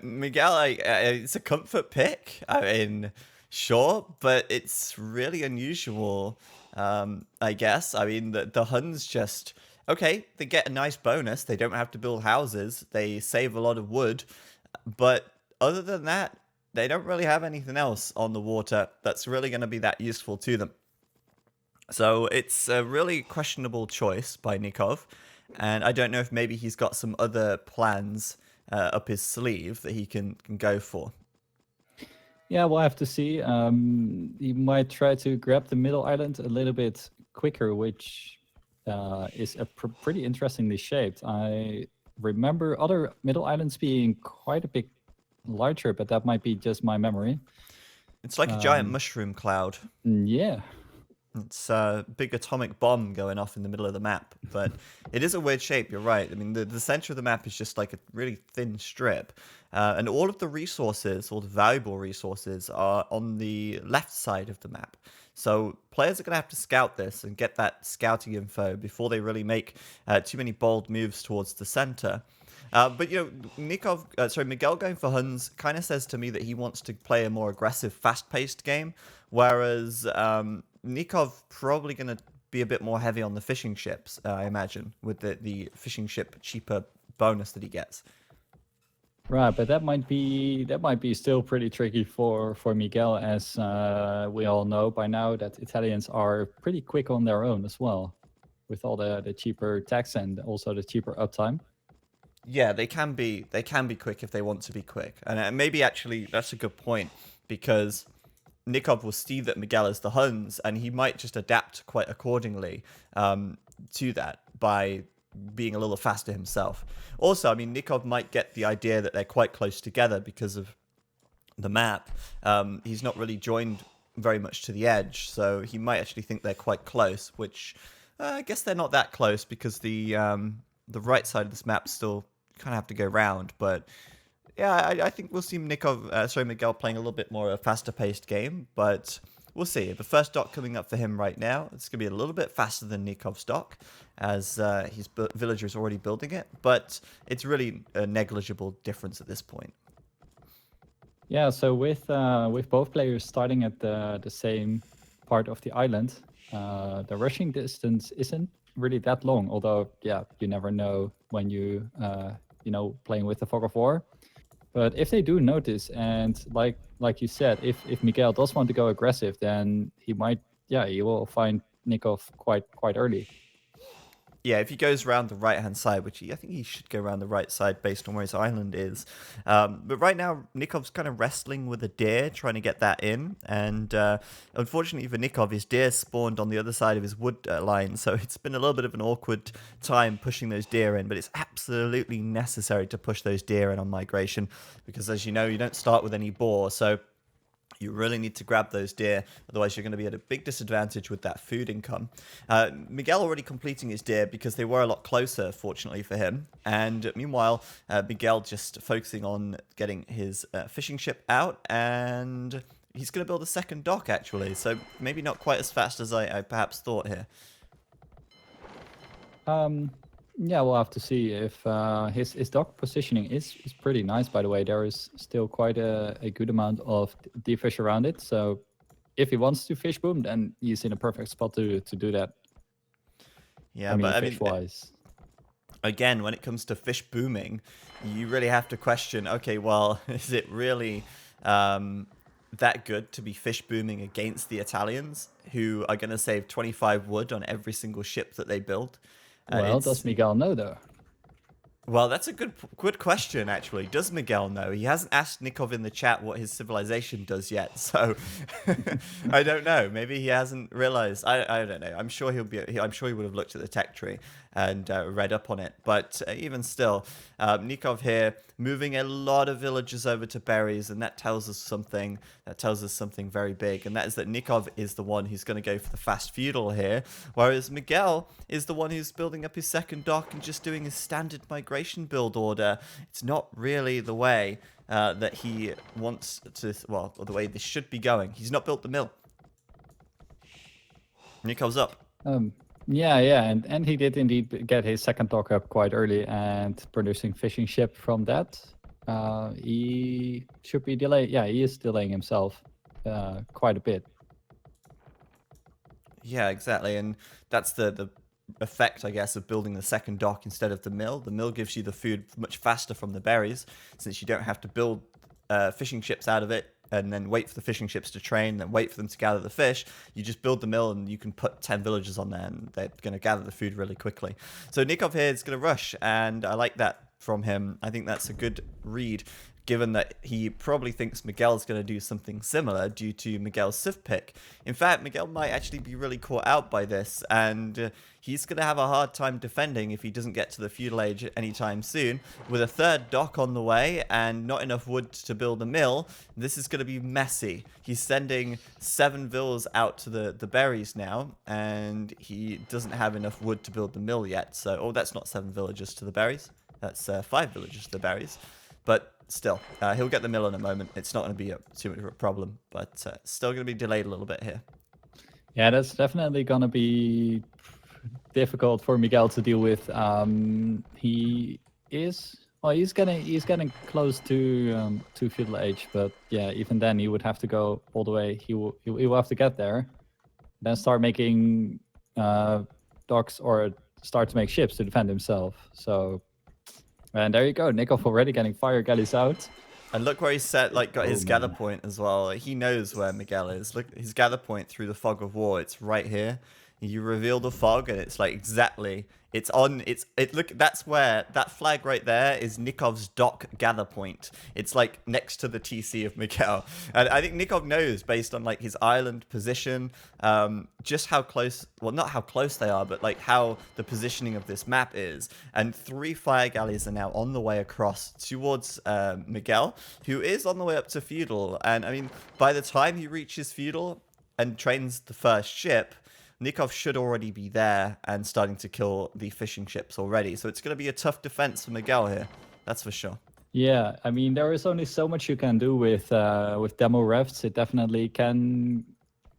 Miguel, it's a comfort pick. I mean, sure, but it's really unusual, I guess. I mean, the Huns just, okay, they get a nice bonus. They don't have to build houses. They save a lot of wood. But other than that, they don't really have anything else on the water that's really going to be that useful to them. So it's a really questionable choice by Nicov. And I don't know if maybe he's got some other plans up his sleeve that he can go for. Yeah, we'll have to see. He might try to grab the middle island a little bit quicker, which is a pretty interestingly shaped. I remember other middle islands being quite a bit larger, but that might be just my memory. It's like a giant mushroom cloud. Yeah. It's a big atomic bomb going off in the middle of the map, but it is a weird shape, you're right. I mean, the center of the map is just like a really thin strip, and all of the resources, all the valuable resources, are on the left side of the map. So players are going to have to scout this and get that scouting info before they really make too many bold moves towards the center. But Miguel going for Huns kind of says to me that he wants to play a more aggressive, fast-paced game, whereas Nicov probably going to be a bit more heavy on the fishing ships, I imagine, with the fishing ship cheaper bonus that he gets. Right, but that might be still pretty tricky for Miguel, as we all know by now that Italians are pretty quick on their own as well, with all the cheaper tax and also the cheaper uptime. Yeah, they can be quick if they want to be quick, and maybe actually that's a good point because Nicov will see that Miguel is the Huns, and he might just adapt quite accordingly to that by being a little faster himself. Also, I mean, Nicov might get the idea that they're quite close together because of the map. He's not really joined very much to the edge, so he might actually think they're quite close, which I guess they're not that close because the right side of this map still kind of have to go round, but yeah, I think we'll see Miguel playing a little bit more of a faster-paced game, but we'll see. The first dock coming up for him right now, it's going to be a little bit faster than Nikov's dock, as his villager is already building it, but it's really a negligible difference at this point. Yeah, so with both players starting at the same part of the island, the rushing distance isn't really that long, although, yeah, you never know when you playing with the Fog of War. But if they do notice, and like you said, if Miguel does want to go aggressive, then he will find Nicov quite early. Yeah, if he goes around the right-hand side, which I think he should go around the right side based on where his island is. But right now, Nikov's kind of wrestling with a deer, trying to get that in. And unfortunately for Nicov, his deer spawned on the other side of his wood line. So it's been a little bit of an awkward time pushing those deer in. But it's absolutely necessary to push those deer in on migration. Because as you know, you don't start with any boar. So you really need to grab those deer, otherwise you're going to be at a big disadvantage with that food income. Miguel already completing his deer because they were a lot closer, fortunately for him. And meanwhile, Miguel just focusing on getting his fishing ship out, and he's going to build a second dock, actually. So maybe not quite as fast as I perhaps thought here. Yeah, we'll have to see if his dock positioning is pretty nice, by the way. There is still quite a good amount of deep fish around it. So if he wants to fish boom, then he's in a perfect spot to do that. Yeah, but I mean, fish-wise. Again, when it comes to fish booming, you really have to question, okay, well, is it really that good to be fish booming against the Italians, who are going to save 25 wood on every single ship that they build? Well, does Miguel know, though? Well, that's a good question, actually. Does Miguel know? He hasn't asked Nicov in the chat what his civilization does yet, so I don't know. Maybe he hasn't realized. I don't know. I'm sure I'm sure he would have looked at the tech tree and read up on it. But even still, Nicov here moving a lot of villagers over to berries, and that tells us something. That tells us something very big, and that is that Nicov is the one who's going to go for the fast feudal here, whereas Miguel is the one who's building up his second dock and just doing his standard migration build order. It's not really the way that he wants to, well, or the way this should be going. He's not built the mill. Nikov's up. Yeah, and he did indeed get his second dock up quite early and producing fishing ship from that. He should be delayed. Yeah, he is delaying himself quite a bit. Yeah, exactly, and that's the effect, I guess, of building the second dock instead of the mill. The mill gives you the food much faster from the berries, since you don't have to build fishing ships out of it and then wait for the fishing ships to train, then wait for them to gather the fish. You just build the mill and you can put 10 villagers on there and they're going to gather the food really quickly. So Nicov here is going to rush, and I like that from him. I think that's a good read, given that he probably thinks Miguel's going to do something similar due to Miguel's Civ pick. In fact, Miguel might actually be really caught out by this, and he's going to have a hard time defending if he doesn't get to the feudal age anytime soon. With a third dock on the way and not enough wood to build a mill, this is going to be messy. He's sending 7 villas out to the berries now, and he doesn't have enough wood to build the mill yet. So, oh, that's not 7 villagers to the berries. That's 5 villagers to the berries. But still, he'll get the mill in a moment. It's not going to be too much of a problem, but still going to be delayed a little bit here. Yeah, that's definitely going to be difficult for Miguel to deal with. He is Well, he's getting close to feudal age, but yeah, even then he would have to go all the way. He will have to get there, then start making docks or start to make ships to defend himself. So, and there you go, Nicov already getting fire galleys out. And look where he's set, like, got his Oh, gather man. point as well. Like, he knows where Miguel is. Look, his gather point through the fog of war. It's right here. You reveal the fog, and it's like exactly. It's on. Look. That's where that flag right there is Nikov's dock gather point. It's like next to the TC of Miguel, and I think Nicov knows based on like his island position, just how close. Well, not how close they are, but like how the positioning of this map is. And 3 fire galleys are now on the way across towards Miguel, who is on the way up to feudal. And I mean, by the time he reaches feudal and trains the first ship, Nicov should already be there and starting to kill the fishing ships already. So it's going to be a tough defense for Miguel here. That's for sure. Yeah, I mean there is only so much you can do with demo refs. It definitely can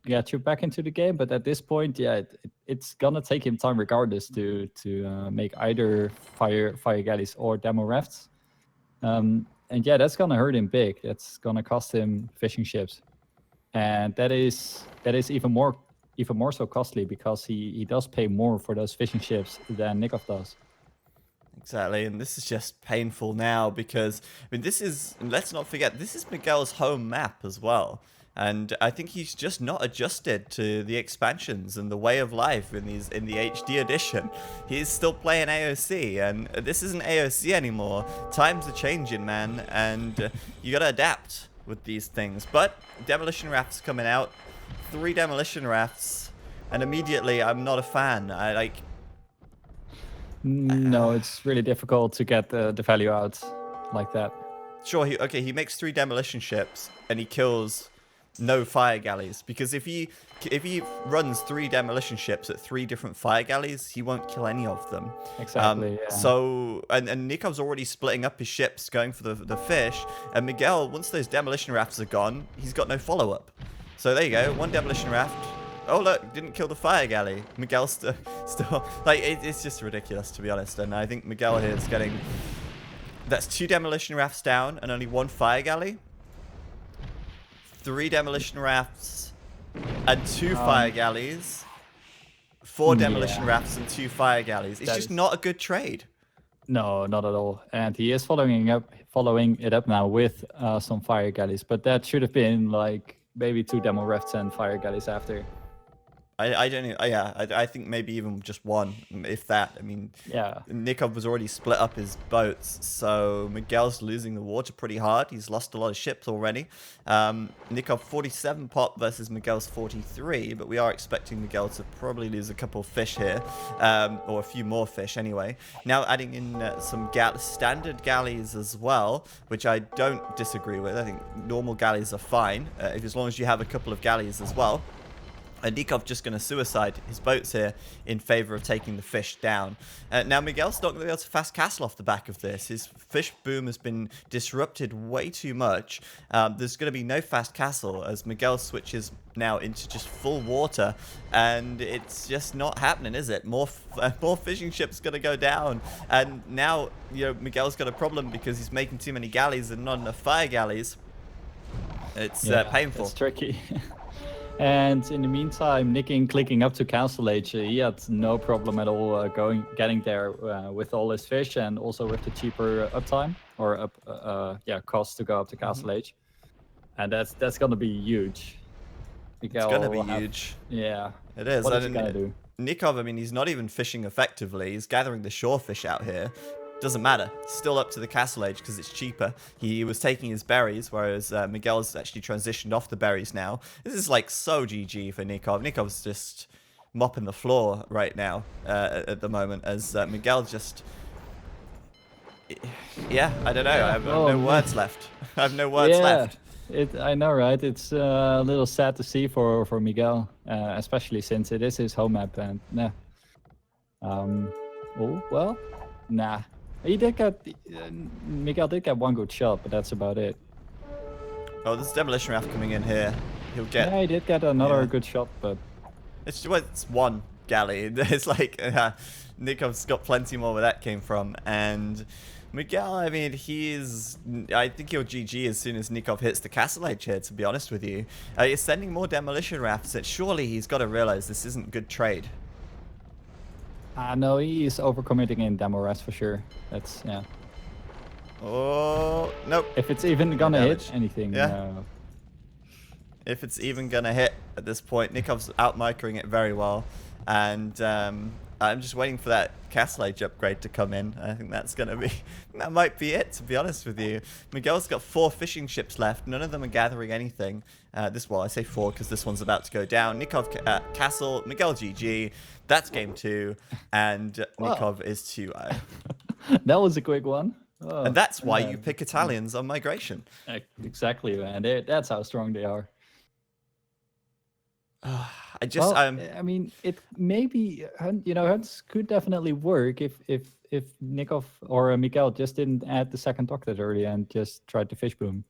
get you back into the game, but at this point, yeah, it's gonna take him time regardless to make either fire galleys or demo refs. And yeah, that's gonna hurt him big. That's gonna cost him fishing ships, and that is even more so costly because he does pay more for those fishing ships than Nicov does. Exactly, and this is just painful now because, I mean, let's not forget, this is Miguel's home map as well. And I think he's just not adjusted to the expansions and the way of life in the HD edition. He's still playing AOC, and this isn't AOC anymore. Times are changing, man, and you gotta adapt with these things. But demolition rafts coming out, 3 demolition rafts, and immediately I'm not a fan. No, it's really difficult to get the value out like that. Sure, he makes 3 demolition ships and he kills no fire galleys, because if he runs 3 demolition ships at 3 different fire galleys, he won't kill any of them. Exactly. Yeah. So and Nikov's already splitting up his ships, going for the fish, and Miguel, once those demolition rafts are gone, he's got no follow-up. So there you go, 1 demolition raft. Oh look, didn't kill the fire galley. Miguel still like it's just ridiculous, to be honest. And I think Miguel here is getting, that's 2 demolition rafts down and only 1 fire galley. 3 demolition rafts and 2 fire galleys. 4 demolition rafts and 2 fire galleys. It's just not a good trade. No, not at all. And he is following it up now with some fire galleys, but that should have been like maybe 2 demo rafts and fire galleys after. I don't know. Yeah, I think maybe even just 1, if that. I mean, yeah. Nicov was already split up his boats, so Miguel's losing the water pretty hard. He's lost a lot of ships already. Nicov 47 pop versus Miguel's 43, but we are expecting Miguel to probably lose a couple of fish here, or a few more fish anyway. Now adding in some standard galleys as well, which I don't disagree with. I think normal galleys are fine, as long as you have a couple of galleys as well. And Nicov just going to suicide his boats here in favor of taking the fish down. Now, Miguel's not going to be able to fast castle off the back of this. His fish boom has been disrupted way too much. There's going to be no fast castle as Miguel switches now into just full water. And it's just not happening, is it? More fishing ships going to go down. And now, you know, Miguel's got a problem because he's making too many galleys and not enough fire galleys. It's painful. It's tricky. And in the meantime, clicking up to Castle Age, he had no problem at all getting there with all his fish and also with the cheaper uptime or cost to go up to Castle Age, and that's gonna be huge. Miguel it's gonna be huge. Yeah, it is. What is he gonna do? Nicov, I mean, he's not even fishing effectively. He's gathering the shore fish out here. Doesn't matter. Still up to the Castle Age because it's cheaper. He was taking his berries, whereas Miguel's actually transitioned off the berries now. This is like so GG for Nicov. Nikov's just mopping the floor right now at the moment as Miguel just... Yeah, I don't know. I have no words left. I have no words left. I know, right? It's a little sad to see for Miguel, especially since it is his home map. And nah. Miguel did get 1 good shot, but that's about it. Oh, there's a demolition raft coming in here. He'll get... Yeah, he did get another good shot, but... It's 1 galley. It's like... Nikov's got plenty more where that came from. And Miguel, I mean, I think he'll GG as soon as Nicov hits the castle edge here, to be honest with you. He's sending more demolition rafts. Surely he's got to realize this isn't good trade. No, he's overcommitting in demo rest for sure. That's, yeah. Oh, nope. If it's even gonna damage. hit anything. Yeah. If it's even gonna hit at this point, Nikov's out-microing it very well. And I'm just waiting for that castle age upgrade to come in. I think that might be it, to be honest with you. Miguel's got 4 fishing ships left. None of them are gathering anything. Well, I say 4 because this one's about to go down. Nicov castle, Miguel GG. That's game 2, and Nicov is 2-0. That was a quick one. Oh, and that's why you pick Italians on migration. Exactly, man. That's how strong they are. I mean, it maybe Huns could definitely work if Nicov or Miguel just didn't add the second doctor earlier and just tried to fish boom.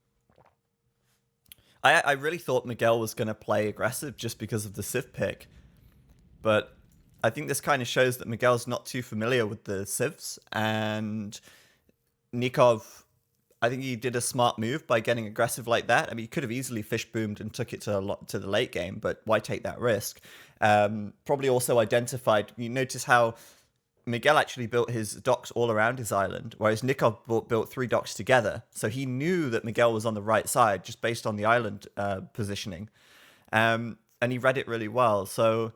I really thought Miguel was going to play aggressive just because of the Civ pick, but I think this kind of shows that Miguel's not too familiar with the Civs, and Nicov, I think he did a smart move by getting aggressive like that. I mean, he could have easily fish boomed and took it to the late game, but why take that risk? Probably also identified. You notice how Miguel actually built his docks all around his island, whereas Nicov built 3 docks together. So he knew that Miguel was on the right side just based on the island positioning, and he read it really well. So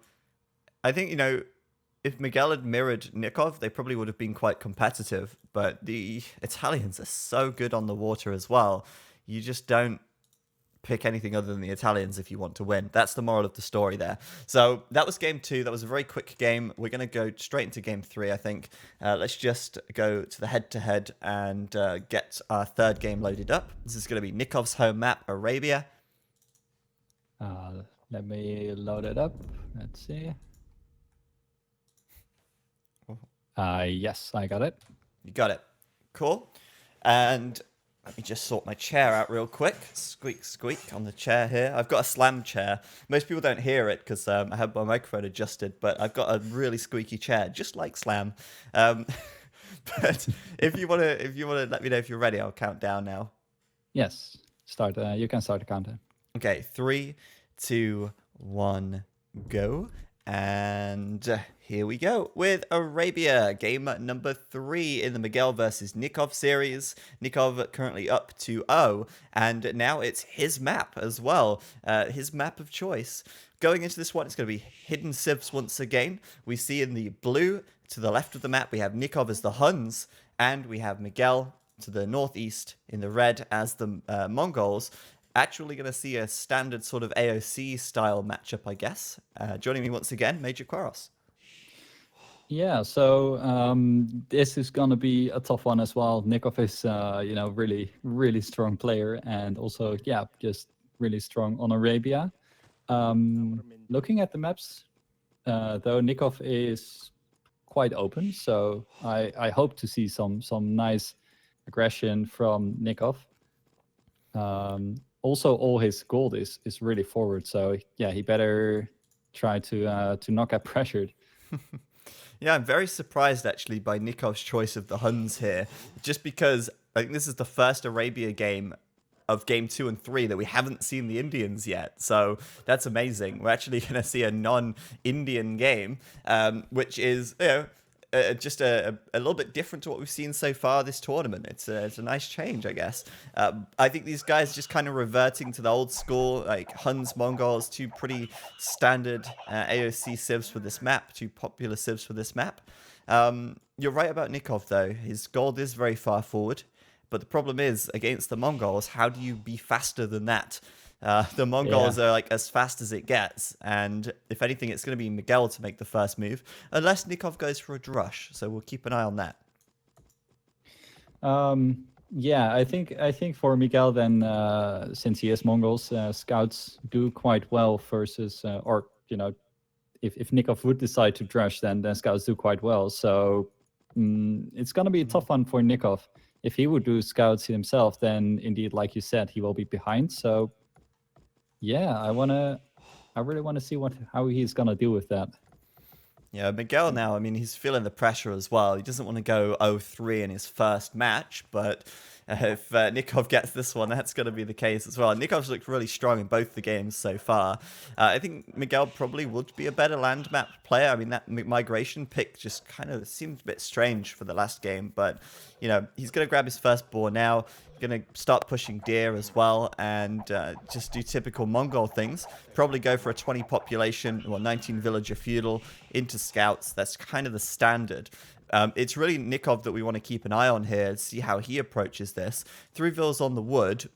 I think, if Miguel had mirrored Nicov, they probably would have been quite competitive. But the Italians are so good on the water as well. You just don't pick anything other than the Italians if you want to win. That's the moral of the story there. So that was game 2. That was a very quick game. We're going to go straight into game 3, I think. Let's just go to the head-to-head and get our third game loaded up. This is going to be Nikov's home map, Arabia. Let me load it up. Let's see. Yes, I got it. You got it. Cool. And let me just sort my chair out real quick. Squeak, squeak on the chair here. I've got a slam chair. Most people don't hear it because I have my microphone adjusted, but I've got a really squeaky chair, just like Slam. But if you want to let me know if you're ready, I'll count down now. Yes. Start. You can start the countdown. Okay, 3, 2, 1, go. And here we go with Arabia, game number 3 in the Miguel versus Nicov series. Nicov currently up 2-0, and now it's his map as well, his map of choice. Going into this one, it's going to be hidden civs once again. We see in the blue to the left of the map, we have Nicov as the Huns, and we have Miguel to the northeast in the red as the Mongols. Actually going to see a standard sort of AOC style matchup, I guess. Joining me once again, Major Quaros. Yeah, so this is going to be a tough one as well. Nicov is, really, really strong player, and also, just really strong on Arabia. Looking at the maps, though, Nicov is quite open, so I hope to see some nice aggression from Nicov. Also, all his gold is really forward, so yeah, he better try to not get pressured. Yeah, I'm very surprised actually by Nikov's choice of the Huns here, just because I think this is the first Arabia game of game 2 and 3 that we haven't seen the Indians yet. So that's amazing. We're actually going to see a non-Indian game, which is, just a little bit different to what we've seen so far this tournament. It's a nice change, I guess. I think these guys just kind of reverting to the old school, like Huns, Mongols, 2 pretty standard AOC civs for this map, 2 popular civs for this map. You're right about Nicov, though. His gold is very far forward, but the problem is, against the Mongols, how do you be faster than that? The Mongols are like as fast as it gets, and if anything, it's going to be Miguel to make the first move, unless Nicov goes for a drush. So we'll keep an eye on that. Yeah, I think for Miguel then, since he is Mongols, scouts do quite well versus, if Nicov would decide to drush, then scouts do quite well. So it's going to be a tough one for Nicov. If he would do scouts himself, then indeed, like you said, he will be behind. So yeah, I really want to see how he's gonna deal with that. Yeah, Miguel now, I mean, he's feeling the pressure as well. He doesn't want to go 0-3 in his first match, but if Nicov gets this one, that's going to be the case as well. Nikov's looked really strong in both the games so far. I think Miguel probably would be a better land map player. I mean, that migration pick just kind of seemed a bit strange for the last game, but, you know, he's going to grab his first boar now. Going to start pushing deer as well and just do typical Mongol things. Probably go for a 20 population or 19 villager feudal into scouts. That's kind of the standard. It's really Nicov that we want to keep an eye on here, see how he approaches this. 3 villas on the wood.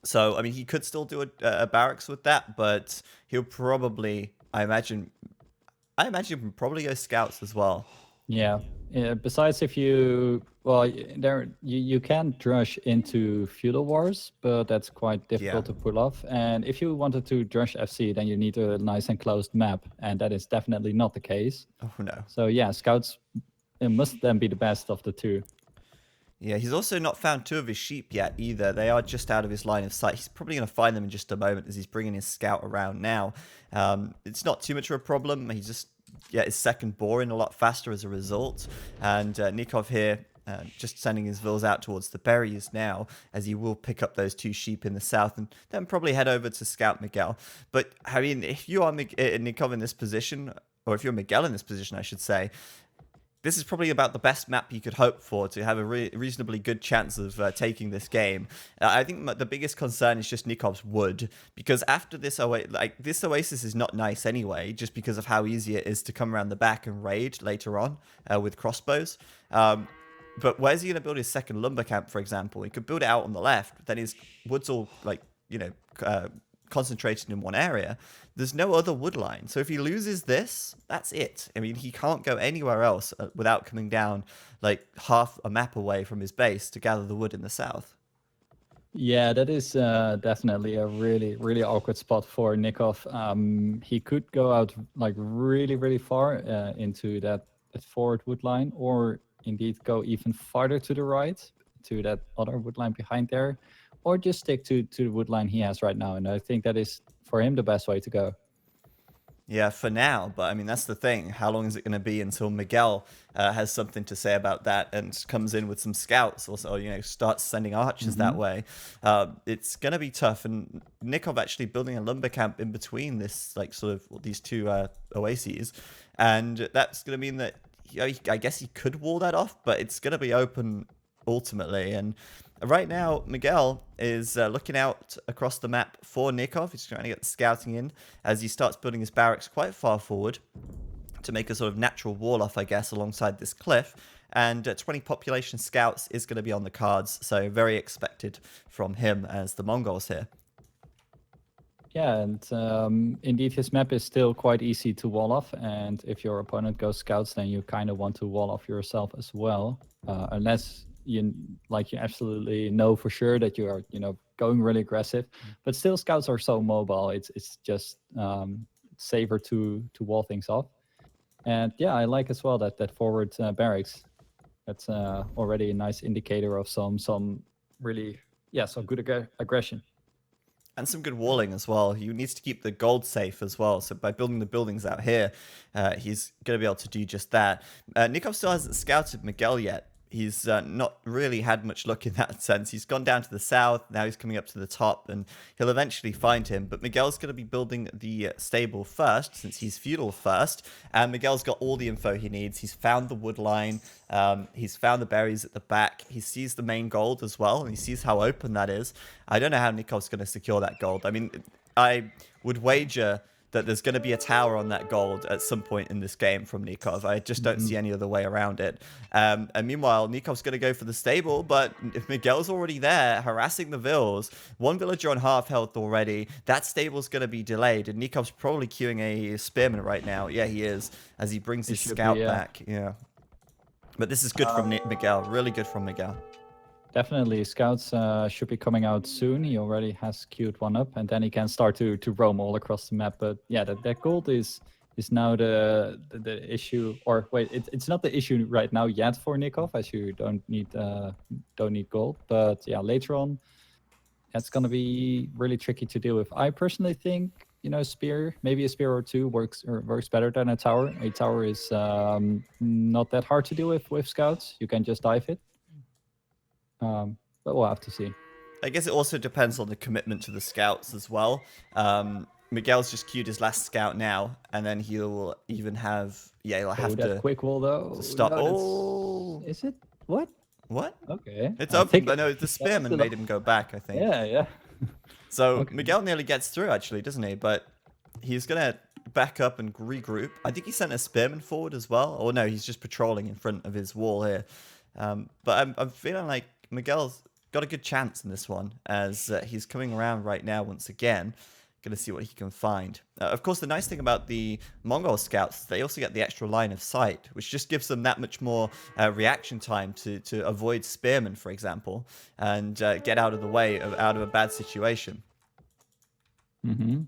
So, I mean, he could still do a barracks with that, but he'll probably, I imagine he'll probably go scouts as well. Yeah. Besides, if you you can drush into feudal wars, but that's quite difficult to pull off. And if you wanted to drush FC, then you need a nice enclosed map, and that is definitely not the case. Oh no. So yeah, scouts must then be the best of the two. Yeah, he's also not found 2 of his sheep yet either. They are just out of his line of sight. He's probably going to find them in just a moment as he's bringing his scout around now. It's not too much of a problem. He's just his second boar in a lot faster as a result. And Nicov here just sending his vills out towards the berries now, as he will pick up those 2 sheep in the south and then probably head over to scout Miguel. But, I mean, if you are Nicov in this position, or if you're Miguel in this position, I should say, this is probably about the best map you could hope for to have a reasonably good chance of taking this game. I think the biggest concern is just Nikov's wood, because after this this oasis is not nice anyway, just because of how easy it is to come around the back and raid later on with crossbows. But where's he going to build his second lumber camp, for example? He could build it out on the left, but then his wood's all concentrated in one area. There's no other wood line. So if he loses this, that's it. I mean, he can't go anywhere else without coming down like half a map away from his base to gather the wood in the south. Yeah, that is definitely a really, really awkward spot for Nicov. He could go out like really far into that forward wood line, or indeed go even farther to the right to that other wood line behind there, or just stick to the wood line he has right now. And I think that is, for him, the best way to go. Yeah, for now. But I mean, that's the thing. How long is it going to be until Miguel has something to say about that and comes in with some scouts, or starts sending archers that way? It's going to be tough. And Nicov actually building a lumber camp in between this, these 2 oases, and that's going to mean that I guess he could wall that off, but it's going to be open ultimately. And right now, Miguel is looking out across the map for Nicov. He's trying to get the scouting in as he starts building his barracks quite far forward to make a sort of natural wall off, I guess, alongside this cliff. And 20 population scouts is going to be on the cards, so very expected from him as the Mongols here. Yeah, and indeed his map is still quite easy to wall off, and if your opponent goes scouts, then you kind of want to wall off yourself as well, unless you absolutely know for sure that you are going really aggressive. But still, scouts are so mobile, it's just safer to wall things off. And yeah, I like as well that forward barracks. That's already a nice indicator of some really some good aggression. And some good walling as well. He needs to keep the gold safe as well. So by building the buildings out here, he's going to be able to do just that. Nicov still hasn't scouted Miguel yet. He's not really had much luck in that sense. He's gone down to the south. Now he's coming up to the top, and he'll eventually find him. But Miguel's going to be building the stable first, since he's feudal first. And Miguel's got all the info he needs. He's found the wood line. He's found the berries at the back. He sees the main gold as well, and he sees how open that is. I don't know how Nikov's going to secure that gold. I mean, I would wager that there's going to be a tower on that gold at some point in this game from Nicov. I just don't see any other way around it. And meanwhile, Nikov's going to go for the stable, but if Miguel's already there, harassing the vills, 1 villager on half health already, that stable's going to be delayed, and Nikov's probably queuing a spearman right now. Yeah, he is, as he brings his scout back. Yeah. But this is good from Miguel, really good from Miguel. Definitely, scouts should be coming out soon. He already has queued one up, and then he can start to roam all across the map. But yeah, that gold is now the issue. Or wait, it's not the issue right now yet for Nicov, as you don't need gold. But yeah, later on, that's gonna be really tricky to deal with. I personally think spear. Maybe a spear or two works better than a tower. A tower is not that hard to deal with scouts. You can just dive it. But we'll have to see. I guess it also depends on the commitment to the scouts as well. Miguel's just queued his last scout now, and then he'll even have he'll have that to quick wall though. stop. No, is it what? What? Okay, It's I open, think but no, the spearman made him go back, I think. Yeah. So Okay. Miguel nearly gets through, actually, doesn't he? But he's gonna back up and regroup. I think he sent a spearman forward as well. Or no, he's just patrolling in front of his wall here. But I'm feeling like Miguel's got a good chance in this one, as he's coming around right now once again. Going to see what he can find. Of course, the nice thing about the Mongol scouts, they also get the extra line of sight, which just gives them that much more reaction time to avoid spearmen, for example, and get out of the way out of a bad situation. Mm-hmm.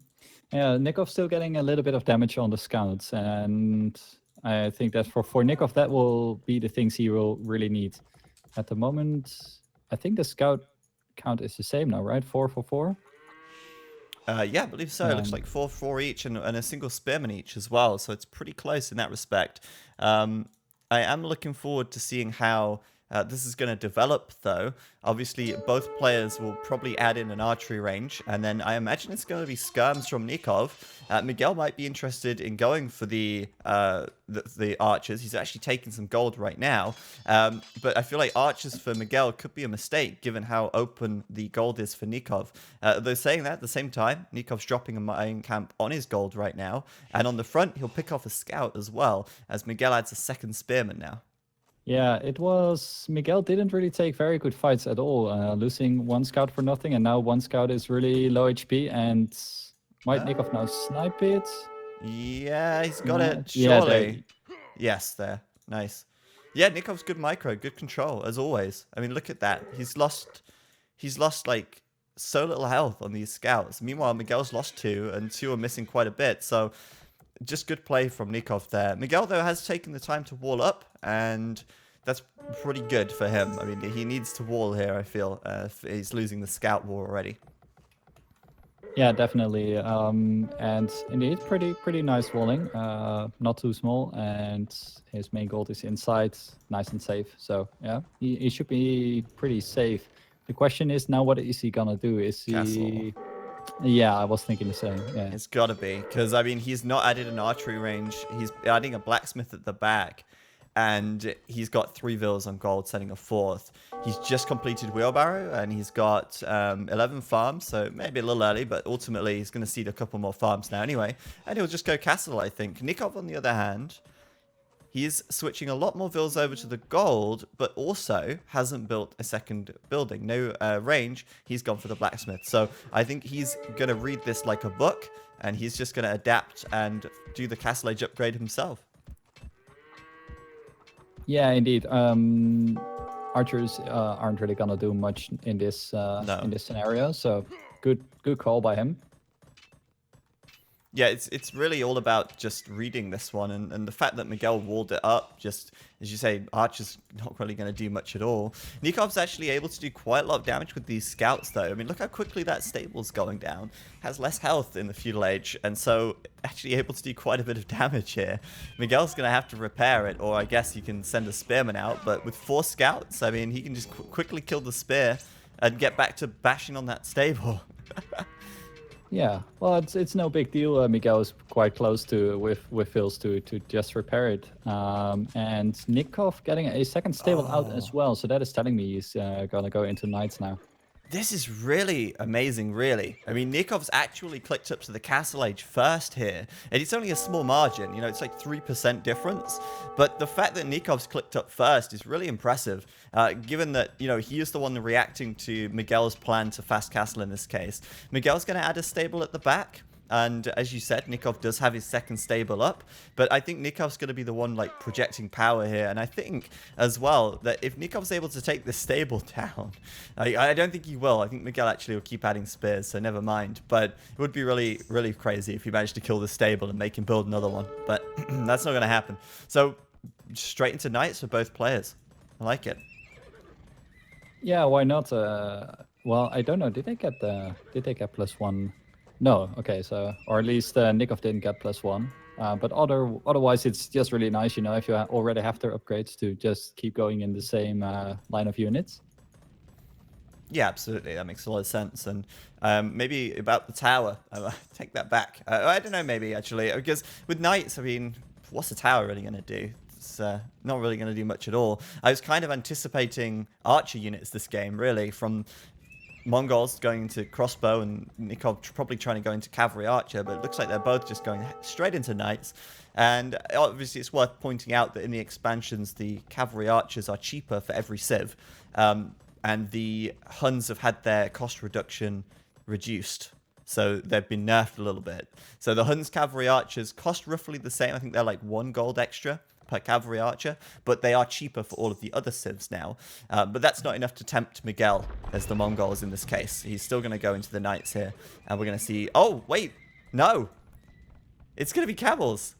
Yeah, Nikov's still getting a little bit of damage on the scouts, and I think that for Nicov, that will be the things he will really need. At the moment, I think the scout count is the same now, right? 4 for 4? Yeah, I believe so. It looks like 4 each and a single spearman each as well. So it's pretty close in that respect. I am looking forward to seeing how this is going to develop, though. Obviously, both players will probably add in an archery range, and then I imagine it's going to be skirms from Nicov. Miguel might be interested in going for the archers. He's actually taking some gold right now, but I feel like archers for Miguel could be a mistake, given how open the gold is for Nicov. They're saying that at the same time, Nikov's dropping a mine camp on his gold right now, and on the front, he'll pick off a scout as well, as Miguel adds a second spearman now. Yeah, it was... Miguel didn't really take very good fights at all, losing one scout for nothing, and now one scout is really low HP, and might Nicov now snipe it? Yeah, he's got it, surely. Yes, there. Nice. Yeah, Nikov's good micro, good control, as always. I mean, look at that. He's lost like, so little health on these scouts. Meanwhile, Miguel's lost 2, and 2 are missing quite a bit, so... Just good play from Nicov there. Miguel, though, has taken the time to wall up, and that's pretty good for him. I mean, he needs to wall here, I feel. He's losing the scout war already. Yeah, definitely. And indeed, pretty nice walling. Not too small, and his main gold is inside, nice and safe. So, yeah, he should be pretty safe. The question is now, what is he gonna do? Is he... Castle. Yeah, I was thinking the same. Yeah, it's gotta be, because I mean, he's not added an archery range. He's adding a blacksmith at the back, and he's got 3 villas on gold, setting a 4th. He's just completed wheelbarrow, and he's got 11 farms, so maybe a little early, but ultimately he's going to seed a couple more farms now anyway, and he'll just go castle, I think. Nicov, on the other hand, he's switching a lot more villas over to the gold, but also hasn't built a second building. No range, he's gone for the blacksmith. So I think he's going to read this like a book, and he's just going to adapt and do the castle age upgrade himself. Yeah, indeed. Archers aren't really going to do much in this in this scenario, so good call by him. Yeah, it's really all about just reading this one, and the fact that Miguel walled it up, just, as you say, Archer's not really going to do much at all. Nikov's actually able to do quite a lot of damage with these scouts, though. I mean, look how quickly that stable's going down. Has less health in the feudal age, and so actually able to do quite a bit of damage here. Miguel's going to have to repair it, or I guess he can send a spearman out, but with 4 scouts, I mean, he can just quickly kill the spear and get back to bashing on that stable. Yeah, well, it's no big deal. Miguel is quite close to with Phils to just repair it, and Nicov getting a second stable out as well. So that is telling me he's gonna go into knights now. This is really amazing, really. I mean, Nikov's actually clicked up to the castle age first here, and it's only a small margin, you know, it's like 3% difference, but the fact that Nikov's clicked up first is really impressive, given that, you know, he is the one reacting to Miguel's plan to fast castle in this case. Miguel's going to add a stable at the back, and as you said, Nicov does have his second stable up, but I think Nikov's going to be the one, like, projecting power here, and I think, as well, that if Nikov's able to take this stable down, I don't think he will. I think Miguel actually will keep adding spears, so never mind, but it would be really, really crazy if he managed to kill the stable and make him build another one, but that's not going to happen. So, straight into knights for both players. I like it. Yeah, why not? Well, I don't know. Did they get +1 No, okay, so or at least Nicov didn't get +1. But otherwise, it's just really nice, you know, if you already have their upgrades to just keep going in the same line of units. Yeah, absolutely. That makes a lot of sense. And maybe about the tower, take that back. I don't know, maybe actually, because with knights, I mean, what's the tower really going to do? It's not really going to do much at all. I was kind of anticipating archer units this game, really, from Mongols going into crossbow and Nicov probably trying to go into cavalry archer, but it looks like they're both just going straight into knights. And obviously, it's worth pointing out that in the expansions, the cavalry archers are cheaper for every civ. And the Huns have had their cost reduction reduced. So they've been nerfed a little bit. So the Huns cavalry archers cost roughly the same. I think they're like 1 gold extra per cavalry archer, but they are cheaper for all of the other civs now. But that's not enough to tempt Miguel as the Mongols in this case. He's still going to go into the knights here. And we're going to see... Oh, wait. No. It's going to be camels.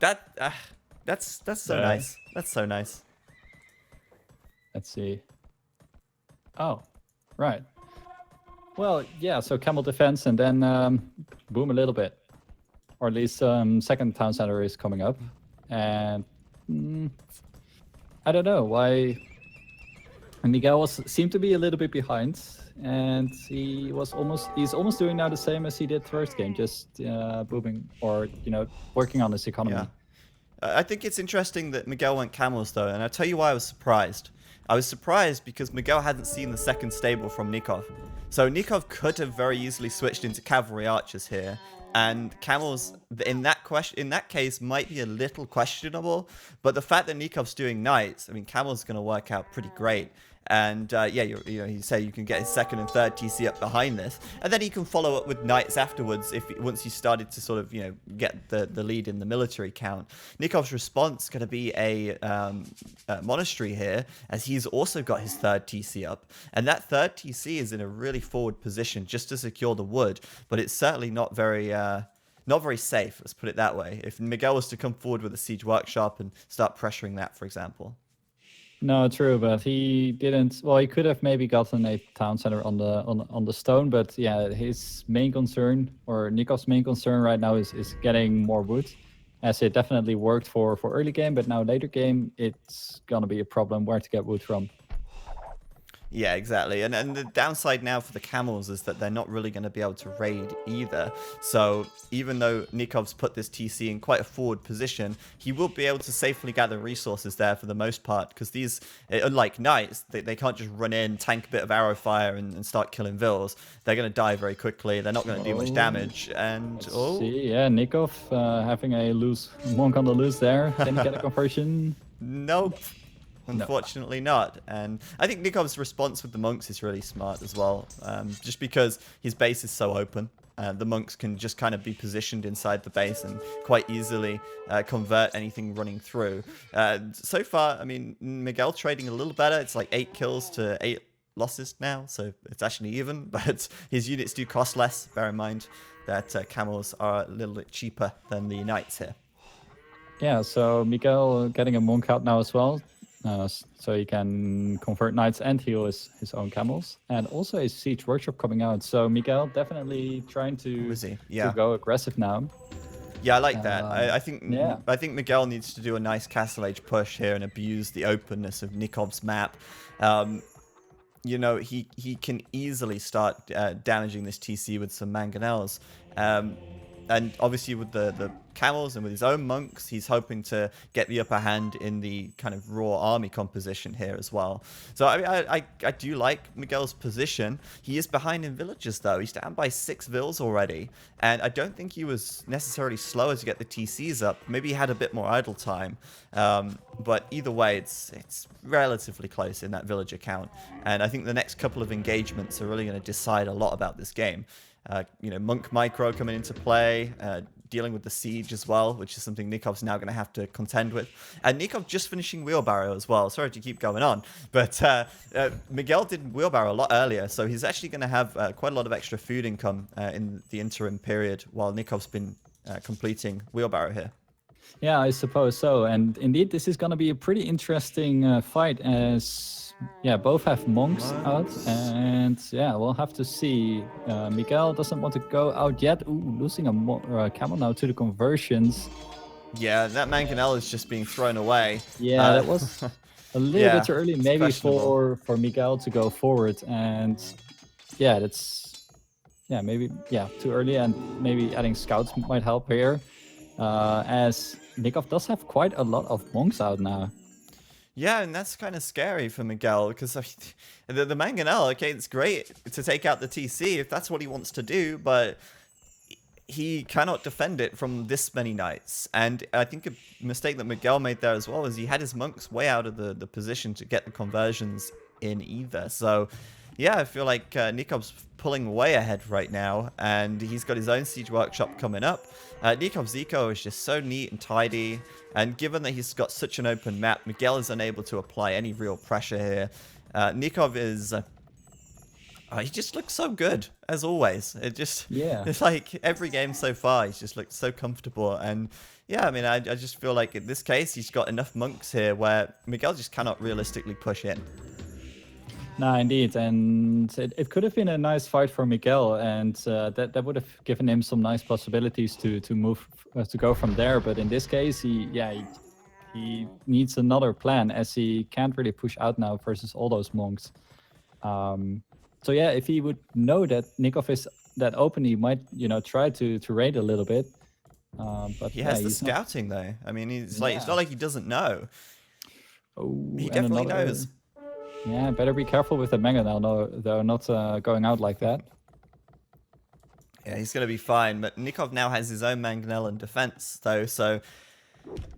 That's so nice. That's so nice. Let's see. Oh, right. Well, yeah, so camel defense and then boom a little bit. Or at least second town center is coming up. And I don't know why Miguel seemed to be a little bit behind. And he's almost doing now the same as he did first game, just booming or, you know, working on his economy. Yeah. I think it's interesting that Miguel went camels, though, and I'll tell you why I was surprised. I was surprised because Miguel hadn't seen the second stable from Nicov. So Nicov could have very easily switched into cavalry archers here, and camels in that case might be a little questionable. But the fact that Nikov's doing knights, I mean, camels going to work out pretty great. And yeah, you say you can get his second and third TC up behind this, and then he can follow up with knights afterwards once he started to sort of get the lead in the military count. Nikov's response is going to be a monastery here, as he's also got his third TC up, and that third TC is in a really forward position just to secure the wood, but it's certainly not very safe. Let's put it that way. If Miguel was to come forward with a siege workshop and start pressuring that, for example. No, true, but he didn't. Well, he could have maybe gotten a town center on the stone, but yeah, his main concern, or Nikov's main concern right now, is getting more wood, as it definitely worked for early game, but now later game it's gonna be a problem where to get wood from. Yeah, exactly. And the downside now for the camels is that they're not really going to be able to raid either. So even though Nikov's put this TC in quite a forward position, he will be able to safely gather resources there for the most part, because these, unlike knights, they can't just run in, tank a bit of arrow fire and start killing vills. They're going to die very quickly. They're not going to do much damage. And see, yeah, Nicov having a loose monk on the loose there. Didn't get a conversion. Nope. Unfortunately not. And I think Nikov's response with the monks is really smart as well, just because his base is so open. The monks can just kind of be positioned inside the base and quite easily convert anything running through. So far, I mean, Miguel trading a little better. It's like 8 kills to 8 losses now, so it's actually even, but his units do cost less. Bear in mind that camels are a little bit cheaper than the knights here. Yeah, so Miguel getting a monk out now as well. So he can convert knights and heal his own camels. And also a siege workshop coming out. So Miguel definitely trying to go aggressive now. Yeah, I like that. I think Miguel needs to do a nice Castle Age push here and abuse the openness of Nikov's map. He can easily start damaging this TC with some mangonels. And obviously with the camels and with his own monks, he's hoping to get the upper hand in the kind of raw army composition here as well. So I do like Miguel's position. He is behind in villages, though. He's down by 6 vills already. And I don't think he was necessarily slower to get the TCs up. Maybe he had a bit more idle time. But either way, it's relatively close in that villager count. And I think the next couple of engagements are really going to decide a lot about this game. Monk micro coming into play, dealing with the siege as well, which is something Nikov's now going to have to contend with. And Nicov just finishing wheelbarrow as well. Sorry to keep going on, but Miguel did wheelbarrow a lot earlier, so he's actually going to have quite a lot of extra food income in the interim period while Nikov's been completing wheelbarrow here. Yeah, I suppose so. And indeed, this is going to be a pretty interesting fight, as yeah, both have monks out, and yeah, we'll have to see. Miguel doesn't want to go out yet. Ooh, losing a camel now to the conversions. Yeah, that mangonel is just being thrown away. Yeah, that was a little yeah, bit too early, it's maybe questionable. for Miguel to go forward, and yeah, maybe too early, and maybe adding scouts might help here, as Nicov does have quite a lot of monks out now. Yeah, and that's kind of scary for Miguel because the mangonel, okay, it's great to take out the TC if that's what he wants to do, but he cannot defend it from this many knights. And I think a mistake that Miguel made there as well is he had his monks way out of the position to get the conversions in either. So yeah, I feel like Nikov's pulling way ahead right now, and he's got his own siege workshop coming up. Nikov's eco is just so neat and tidy, and given that he's got such an open map, Miguel is unable to apply any real pressure here. Nicov is... he just looks so good, as always. It's like every game so far, he's just looked so comfortable. And yeah, I mean, I just feel like in this case, he's got enough monks here where Miguel just cannot realistically push in. No, indeed, and it could have been a nice fight for Miguel, and that would have given him some nice possibilities to move to go from there. But in this case, he needs another plan, as he can't really push out now versus all those monks. So yeah, if he would know that Nicov is that open, he might try to raid a little bit. But he has the scouting though. I mean, it's like it's not like he doesn't know. Oh, he definitely knows. Yeah, better be careful with the mangonel, though, not going out like that. Yeah, he's going to be fine. But Nicov now has his own mangonel in defense, though. So,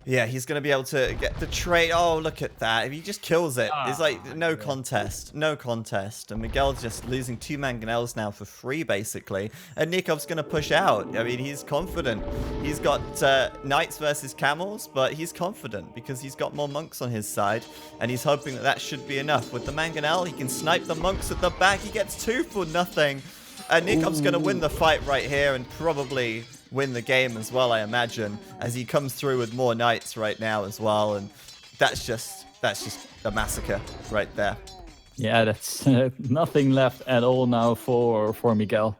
yeah, he's going to be able to get the trade. Oh, look at that. If he just kills it, it's like no contest. No contest. And Miguel's just losing 2 mangonels now for free, basically. And Nikov's going to push out. I mean, he's confident. He's got knights versus camels, but he's confident because he's got more monks on his side. And he's hoping that that should be enough. With the mangonel, he can snipe the monks at the back. He gets 2 for nothing. And Nikov's going to win the fight right here and probably win the game as well, I imagine, as he comes through with more knights right now as well. And that's just a massacre right there. Yeah, that's nothing left at all now for Miguel.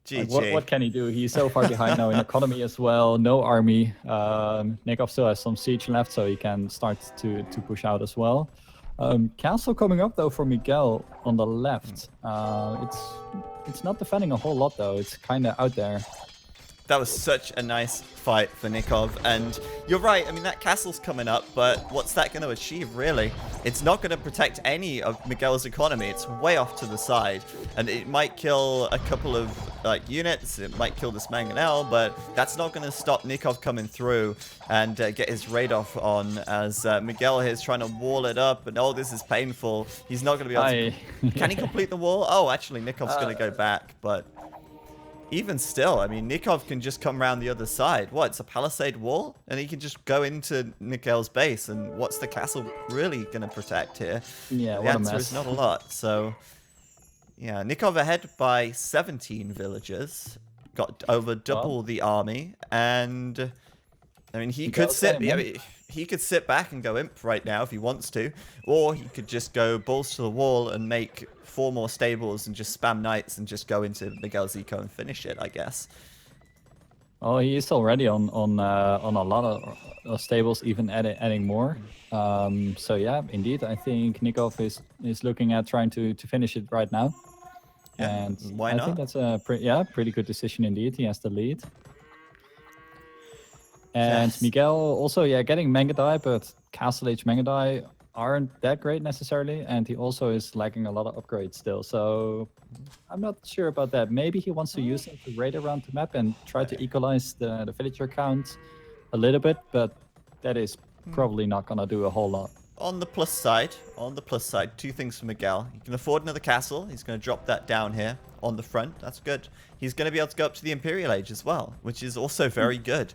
GG. Like, what can he do? He's so far behind now in economy as well. No army. Nicov still has some siege left, so he can start to push out as well. Castle coming up though for Miguel on the left. It's not defending a whole lot though. It's kind of out there. That was such a nice fight for Nicov, and you're right, I mean, that castle's coming up, but what's that going to achieve, really? It's not going to protect any of Miguel's economy. It's way off to the side, and it might kill a couple of units, it might kill this mangonel, but that's not going to stop Nicov coming through and get his raid off on, as Miguel here is trying to wall it up, and oh, this is painful. He's not going to be able to... Can he complete the wall? Oh, actually, Nikov's going to go back, but... Even still, I mean, Nicov can just come around the other side. What, it's a palisade wall? And he can just go into Miguel's base. And what's the castle really going to protect here? Yeah, the answer is not a lot. So, yeah, Nicov ahead by 17 villagers. Got over double the army. And, I mean, he could sit... he could sit back and go imp right now if he wants to. Or he could just go balls to the wall and make 4 more stables and just spam knights and just go into Miguel's eco and finish it, I guess. Oh, he is already on a lot of stables, even adding more. So yeah, indeed, I think Nicov is looking at trying to finish it right now. Yeah, and why not? I think that's a pretty good decision indeed. He has the lead. And yes. Miguel also, getting Mangadai, but Castle Age Mangadai aren't that great necessarily, and he also is lacking a lot of upgrades still. So I'm not sure about that. Maybe he wants to use them to raid around the map and try to equalize the villager count a little bit, but that is probably not gonna do a whole lot. On the plus side, 2 things for Miguel. He can afford another castle. He's going to drop that down here on the front. That's good. He's going to be able to go up to the Imperial Age as well, which is also very good.